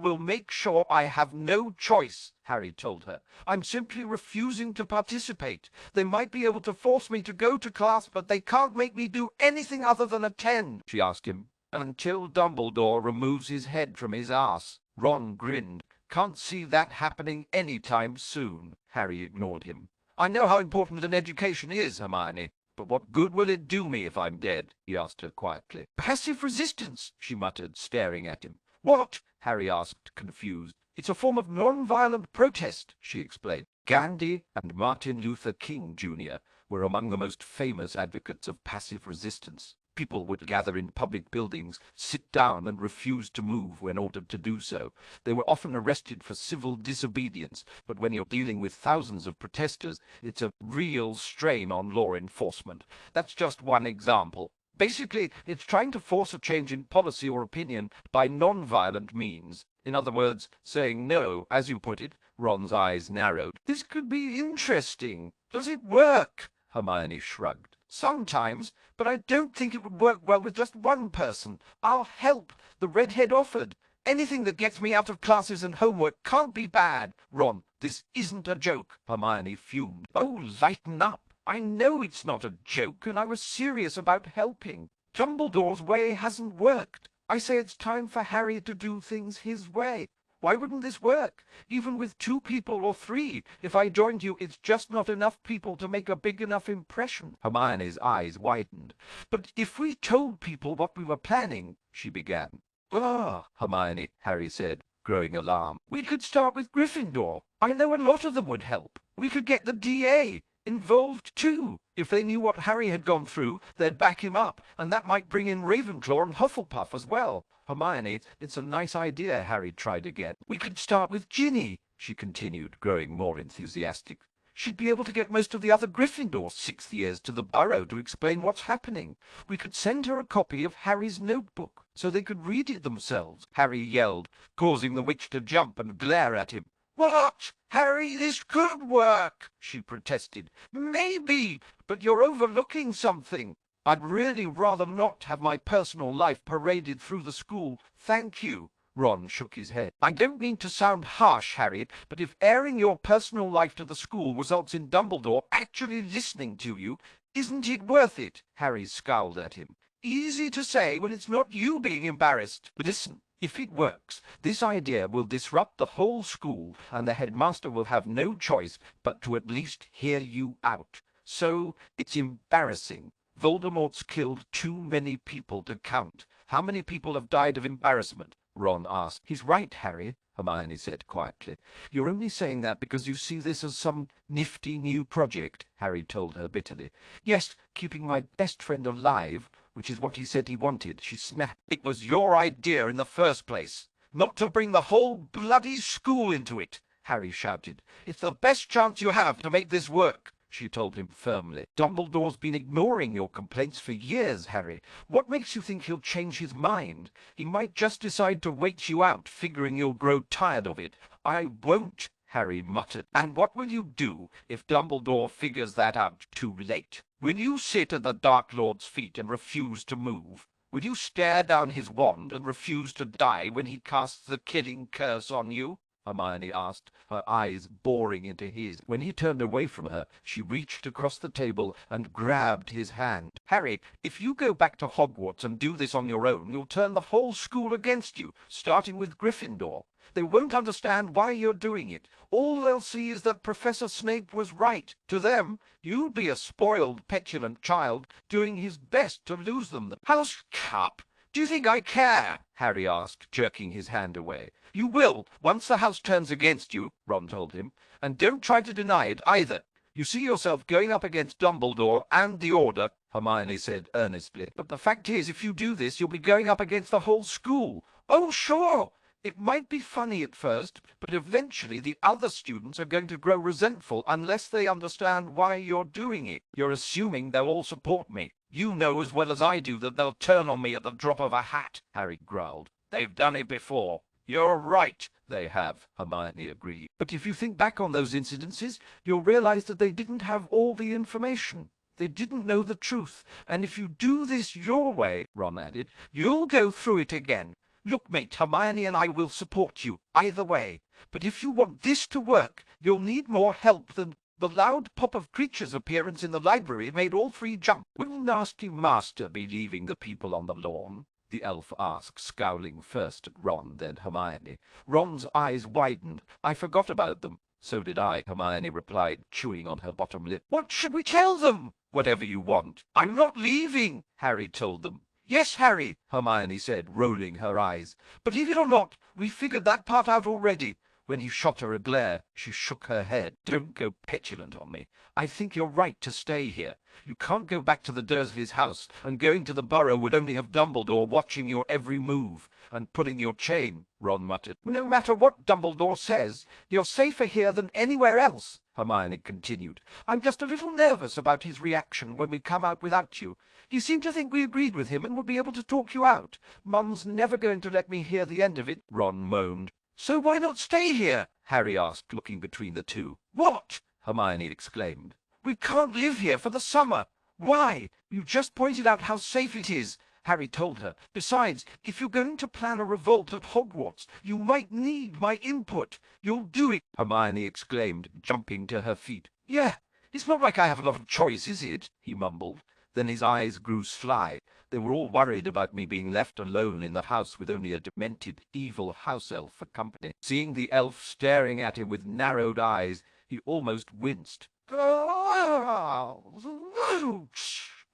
will make sure I have no choice, Harry told her. I'm simply refusing to participate. They might be able to force me to go to class, but they can't make me do anything other than attend, she asked him. Until Dumbledore removes his head from his ass. Ron grinned. Can't see that happening any time soon. Harry ignored him. I know how important an education is, Hermione. But what good will it do me if I'm dead? He asked her quietly. Passive resistance, she muttered, staring at him. What? Harry asked, confused. It's a form of non-violent protest, she explained. Gandhi and Martin Luther King, Jr. were among the most famous advocates of passive resistance. People would gather in public buildings, sit down, and refuse to move when ordered to do so. They were often arrested for civil disobedience, but when you're dealing with thousands of protesters, it's a real strain on law enforcement. That's just one example. Basically, it's trying to force a change in policy or opinion by non-violent means. In other words, saying no, as you put it. Ron's eyes narrowed. This could be interesting. Does it work? Hermione shrugged. Sometimes, but I don't think it would work well with just one person. I'll help, the redhead offered. Anything that gets me out of classes and homework can't be bad. Ron, this isn't a joke. Hermione fumed. Oh, lighten up. I know it's not a joke, and I was serious about helping. Dumbledore's way hasn't worked. I say it's time for Harry to do things his way. Why wouldn't this work? Even with 2 people or 3, if I joined you, it's just not enough people to make a big enough impression. Hermione's eyes widened. But if we told people what we were planning, she began. Ah, Hermione, Harry said, growing alarmed. We could start with Gryffindor. I know a lot of them would help. We could get the DA involved too. If they knew what Harry had gone through, they'd back him up, and that might bring in Ravenclaw and Hufflepuff as well. Hermione, it's a nice idea, Harry tried again. We could start with Ginny, she continued, growing more enthusiastic. She'd be able to get most of the other Gryffindor 6th years to the burrow to explain what's happening. We could send her a copy of Harry's notebook, so they could read it themselves, Harry yelled, causing the witch to jump and glare at him. What? Harry, this could work, she protested. Maybe, but you're overlooking something. I'd really rather not have my personal life paraded through the school. Thank you. Ron shook his head. I don't mean to sound harsh, Harry, but if airing your personal life to the school results in Dumbledore actually listening to you, isn't it worth it? Harry scowled at him. Easy to say when it's not you being embarrassed. Listen. If it works, this idea will disrupt the whole school, and the headmaster will have no choice but to at least hear you out. So, it's embarrassing. Voldemort's killed too many people to count. How many people have died of embarrassment? Ron asked. He's right, Harry, Hermione said quietly. You're only saying that because you see this as some nifty new project, Harry told her bitterly. Yes, keeping my best friend alive, which is what he said he wanted, she snapped. It was your idea in the first place, not to bring the whole bloody school into it, Harry shouted. It's the best chance you have to make this work, she told him firmly. Dumbledore's been ignoring your complaints for years, Harry. What makes you think he'll change his mind? He might just decide to wait you out, figuring you'll grow tired of it. I won't, Harry muttered. And what will you do if Dumbledore figures that out too late? Will you sit at the Dark Lord's feet and refuse to move? Will you stare down his wand and refuse to die when he casts the killing curse on you? Hermione asked, her eyes boring into his. When he turned away from her, she reached across the table and grabbed his hand. Harry, if you go back to Hogwarts and do this on your own, you'll turn the whole school against you, starting with Gryffindor. They won't understand why you're doing it. All they'll see is that Professor Snape was right. To them, you'll be a spoiled, petulant child doing his best to lose them. House Cup! Do you think I care? Harry asked, jerking his hand away. You will, once the house turns against you, Ron told him. And don't try to deny it either. You see yourself going up against Dumbledore and the Order, Hermione said earnestly. But the fact is, if you do this, you'll be going up against the whole school. Oh, sure! It might be funny at first, but eventually the other students are going to grow resentful unless they understand why you're doing it. You're assuming they'll all support me. You know as well as I do that they'll turn on me at the drop of a hat, Harry growled. They've done it before. You're right, they have, Hermione agreed. But if you think back on those incidences, you'll realize that they didn't have all the information. They didn't know the truth. And if you do this your way, Ron added, you'll go through it again. Look, mate, Hermione and I will support you, either way. But if you want this to work, you'll need more help than the loud pop of Creature's appearance in the library made all three jump. Will Nasty Master be leaving the people on the lawn? The elf asked, scowling first at Ron, then Hermione. Ron's eyes widened. I forgot about them. So did I, Hermione replied, chewing on her bottom lip. What should we tell them? Whatever you want. I'm not leaving, Harry told them. Yes, Harry, Hermione said, rolling her eyes. Believe it or not, we figured that part out already. When he shot her a glare, she shook her head. Don't go petulant on me. I think you're right to stay here. You can't go back to the Dursleys' house, and going to the Burrow would only have Dumbledore watching your every move, and pulling your chain, Ron muttered. No matter what Dumbledore says, you're safer here than anywhere else, Hermione continued. I'm just a little nervous about his reaction when we come out without you. He seemed to think we agreed with him and would be able to talk you out. Mum's never going to let me hear the end of it, Ron moaned. So why not stay here? Harry asked, looking between the two. What? Hermione exclaimed. We can't live here for the summer. Why? You just pointed out how safe it is, Harry told her. Besides, if you're going to plan a revolt at Hogwarts, you might need my input. You'll do it, Hermione exclaimed, jumping to her feet. Yeah, it's not like I have a lot of choice, is it? He mumbled. Then his eyes grew sly. They were all worried about me being left alone in the house with only a demented, evil house elf for company. Seeing the elf staring at him with narrowed eyes, he almost winced.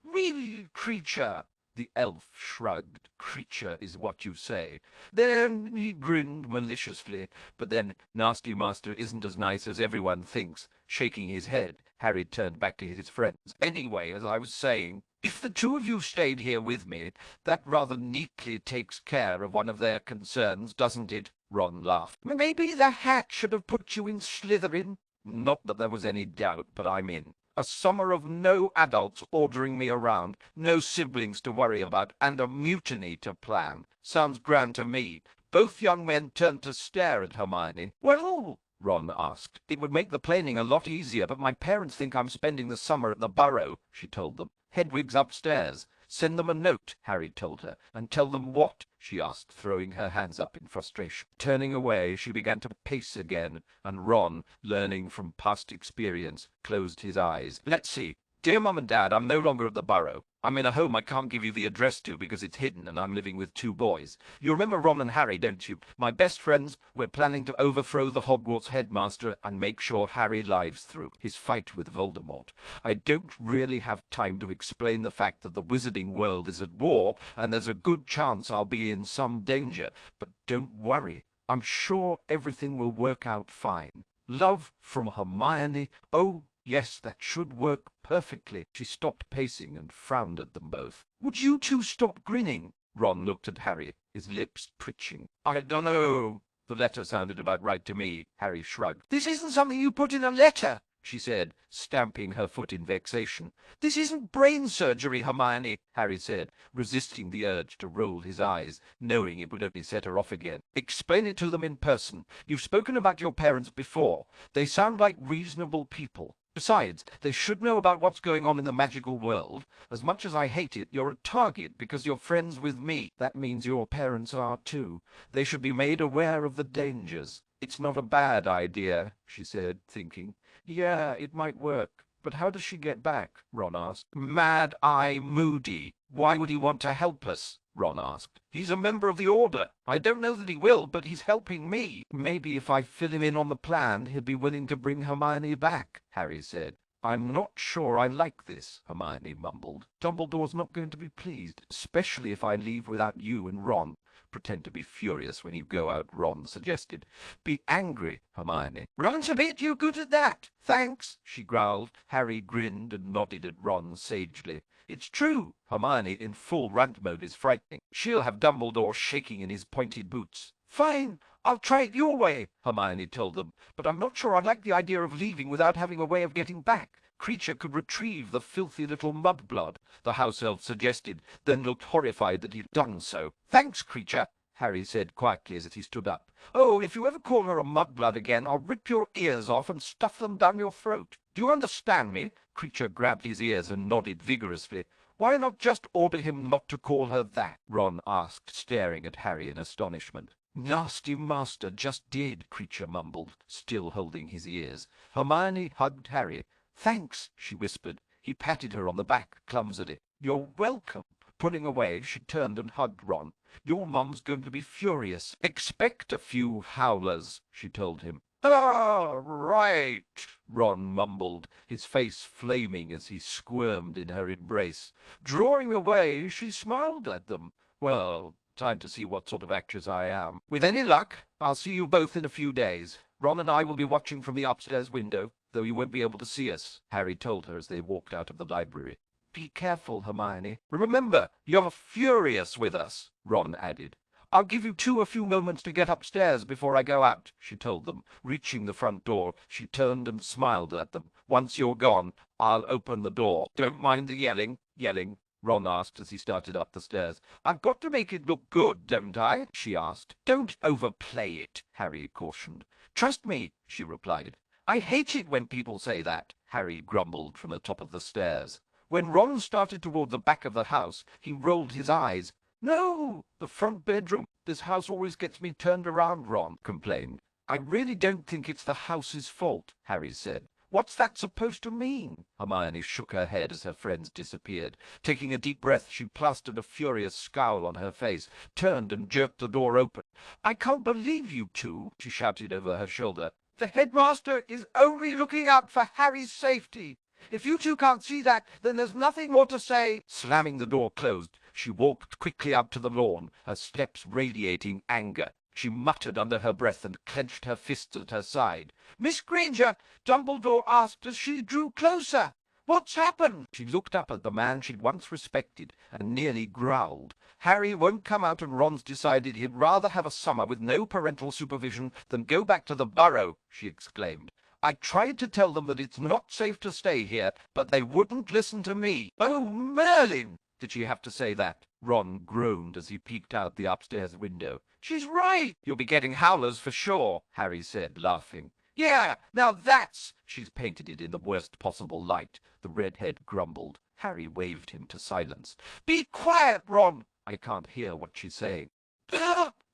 Really, Creature? The elf shrugged. Creature is what you say. Then he grinned maliciously. But then Nasty Master isn't as nice as everyone thinks. Shaking his head, Harry turned back to his friends. Anyway, as I was saying, if the two of you stayed here with me, that rather neatly takes care of one of their concerns, doesn't it? Ron laughed. Maybe the hat should have put you in Slytherin. Not that there was any doubt, but I'm in. A summer of no adults ordering me around, no siblings to worry about, and a mutiny to plan. Sounds grand to me. Both young men turned to stare at Hermione. Well, Ron asked, it would make the planning a lot easier, but my parents think I'm spending the summer at the Burrow, she told them. Hedwig's upstairs. Send them a note, Harry told her. And tell them what? She asked, throwing her hands up in frustration. Turning away, she began to pace again, and Ron, learning from past experience, closed his eyes. Let's see. Dear Mum and Dad, I'm no longer at the Burrow. I'm in a home I can't give you the address to because it's hidden and I'm living with two boys. You remember Ron and Harry, don't you? My best friends. We're planning to overthrow the Hogwarts headmaster and make sure Harry lives through his fight with Voldemort. I don't really have time to explain the fact that the wizarding world is at war and there's a good chance I'll be in some danger. But don't worry. I'm sure everything will work out fine. Love from Hermione. Oh, yes, that should work perfectly. She stopped pacing and frowned at them both. Would you two stop grinning? Ron looked at Harry, his lips twitching. I don't know. The letter sounded about right to me, Harry shrugged. This isn't something you put in a letter, she said, stamping her foot in vexation. This isn't brain surgery, Hermione, Harry said, resisting the urge to roll his eyes, knowing it would only set her off again. Explain it to them in person. You've spoken about your parents before. They sound like reasonable people. Besides, they should know about what's going on in the magical world. As much as I hate it, you're a target because you're friends with me. That means your parents are too. They should be made aware of the dangers. It's not a bad idea, she said, thinking. Yeah, it might work. But how does she get back? Ron asked. Mad-Eye Moody. Why would he want to help us? Ron asked. He's a member of the Order. I don't know that he will, but he's helping me. Maybe if I fill him in on the plan, he'll be willing to bring Hermione back, Harry said. I'm not sure I like this, Hermione mumbled. Dumbledore's not going to be pleased, especially if I leave without you and Ron. Pretend to be furious when you go out, Ron suggested. Be angry, Hermione. Ron's a bit too good at that. Thanks, she growled. Harry grinned and nodded at Ron sagely. It's true. Hermione in full rant mode is frightening. She'll have Dumbledore shaking in his pointed boots. Fine, I'll try it your way, Hermione told them, but I'm not sure I like the idea of leaving without having a way of getting back. Creature could retrieve the filthy little mudblood, the house elf suggested, then looked horrified that he'd done so. Thanks, Creature, Harry said quietly as he stood up. Oh, if you ever call her a mudblood again, I'll rip your ears off and stuff them down your throat. Do you understand me? Creature grabbed his ears and nodded vigorously. Why not just order him not to call her that? Ron asked, staring at Harry in astonishment. Nasty master just did, Creature mumbled, still holding his ears. Hermione hugged Harry. Thanks, she whispered. He patted her on the back clumsily. You're welcome. Pulling away, she turned and hugged Ron. Your mum's going to be furious. Expect a few howlers, she told him. Ah, right, Ron mumbled, his face flaming as he squirmed in her embrace. Drawing away, she smiled at them. Well, time to see what sort of actress I am. With any luck, I'll see you both in a few days. Ron and I will be watching from the upstairs window, though you won't be able to see us, Harry told her as they walked out of the library. Be careful, Hermione. Remember, you're furious with us, Ron added. I'll give you a few moments to get upstairs before I go out, she told them. Reaching the front door, she turned and smiled at them. Once you're gone, I'll open the door. Don't mind the yelling. Yelling? Ron asked as he started up the stairs. I've got to make it look good, don't I? She asked. Don't overplay it, Harry cautioned. Trust me, she replied. I hate it when people say that, Harry grumbled from the top of the stairs. When Ron started toward the back of the house, he rolled his eyes. No, the front bedroom. This house always gets me turned around, Ron complained. I really don't think it's the house's fault, Harry said. What's that supposed to mean? Hermione shook her head as her friends disappeared. Taking a deep breath, she plastered a furious scowl on her face, turned and jerked the door open. I can't believe you two, she shouted over her shoulder. The headmaster is only looking out for Harry's safety. If you two can't see that, then there's nothing more to say. Slamming the door closed, she walked quickly out to the lawn, her steps radiating anger. She muttered under her breath and clenched her fists at her side. Miss Granger, Dumbledore asked as she drew closer. What's happened? She looked up at the man she'd once respected and nearly growled. Harry won't come out, and Ron's decided he'd rather have a summer with no parental supervision than go back to the burrow, she exclaimed. I tried to tell them that it's not safe to stay here, but they wouldn't listen to me. Oh, Merlin! Did she have to say that? Ron groaned as he peeked out the upstairs window. She's right. You'll be getting howlers for sure, Harry said, laughing. Yeah, now that's... She's painted it in the worst possible light, the redhead grumbled. Harry waved him to silence. Be quiet, Ron. I can't hear what she's saying.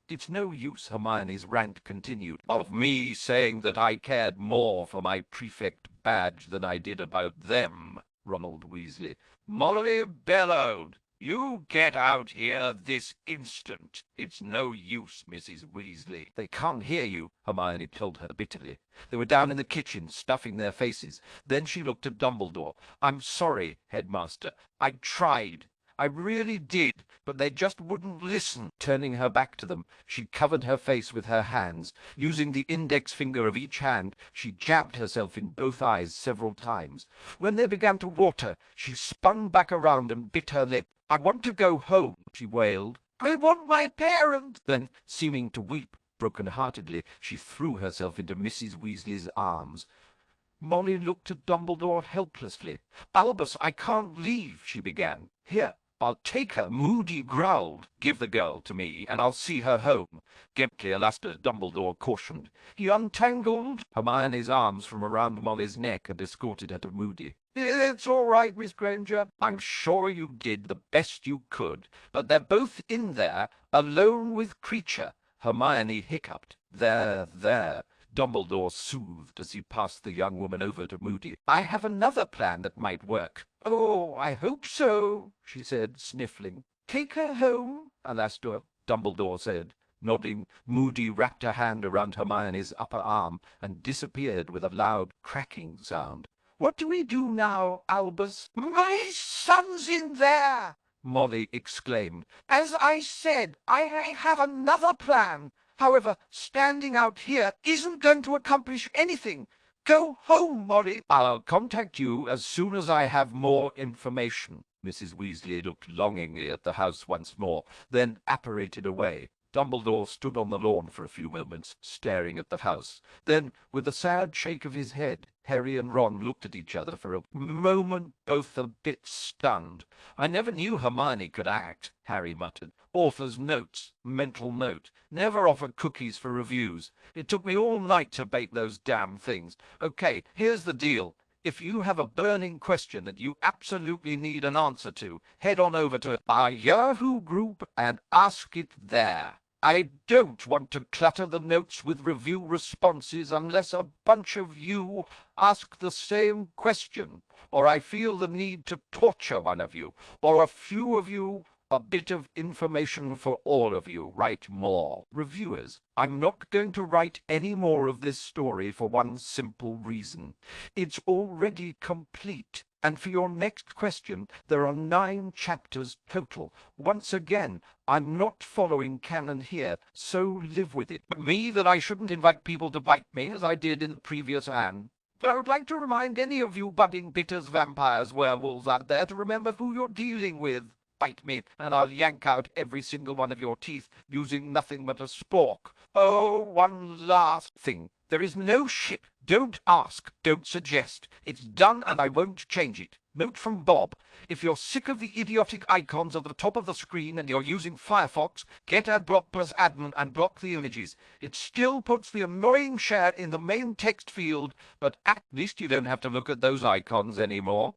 It's no use, Hermione's rant continued, of me saying that I cared more for my prefect badge than I did about them, Ronald Weasley. Molly bellowed. You get out here this instant. It's no use, Mrs. Weasley. They can't hear you, Hermione told her bitterly. They were down in the kitchen, stuffing their faces. Then she looked at Dumbledore. I'm sorry, Headmaster. I tried. I really did, but they just wouldn't listen. Turning her back to them, she covered her face with her hands. Using the index finger of each hand, she jabbed herself in both eyes several times. When they began to water, she spun back around and bit her lip. I want to go home, she wailed. I want my parents. Then, seeming to weep broken-heartedly, she threw herself into Mrs. Weasley's arms. Molly looked at Dumbledore helplessly. Albus, I can't leave, she began. Here, I'll take her, Moody growled. Give the girl to me, and I'll see her home. Gently, Alastor, Dumbledore cautioned. He untangled Hermione's arms from around Molly's neck and escorted her to Moody. It's all right, Miss Granger. I'm sure you did the best you could. But they're both in there, alone with Creature. Hermione hiccuped. There. Dumbledore soothed as he passed the young woman over to Moody. I have another plan that might work. Oh, I hope so, she said, sniffling. Take her home, Alastor, Dumbledore said. Nodding, Moody wrapped her hand around Hermione's upper arm and disappeared with a loud cracking sound. What do we do now, Albus? My son's in there, Molly exclaimed. As I said, I have another plan. However, standing out here isn't going to accomplish anything. Go home, Molly. I'll contact you as soon as I have more information. Mrs. Weasley looked longingly at the house once more, then apparated away. Dumbledore stood on the lawn for a few moments, staring at the house. Then, with a sad shake of his head, Harry and Ron looked at each other for a moment, both a bit stunned. I never knew Hermione could act, Harry muttered. Author's notes, mental note. Never offered cookies for reviews. It took me all night to bake those damn things. Okay, here's the deal. If you have a burning question that you absolutely need an answer to, head on over to our Yahoo group and ask it there. I don't want to clutter the notes with review responses unless a bunch of you ask the same question, or I feel the need to torture one of you, or a few of you. A bit of information for all of you. Write more. Reviewers, I'm not going to write any more of this story for one simple reason. It's already complete. And for your next question, there are 9 chapters total. Once again, I'm not following canon here, so live with it. But me that I shouldn't invite people to bite me as I did in the previous Anne. But I would like to remind any of you budding bitters, vampires, werewolves out there to remember who you're dealing with. Bite me, and I'll yank out every single one of your teeth using nothing but a spork. Oh, one last thing. There is no ship. Don't ask. Don't suggest. It's done, and I won't change it. Note from Bob. If you're sick of the idiotic icons at the top of the screen and you're using Firefox, get Adblock plus admin and block the images. It still puts the annoying share in the main text field, but at least you don't have to look at those icons anymore.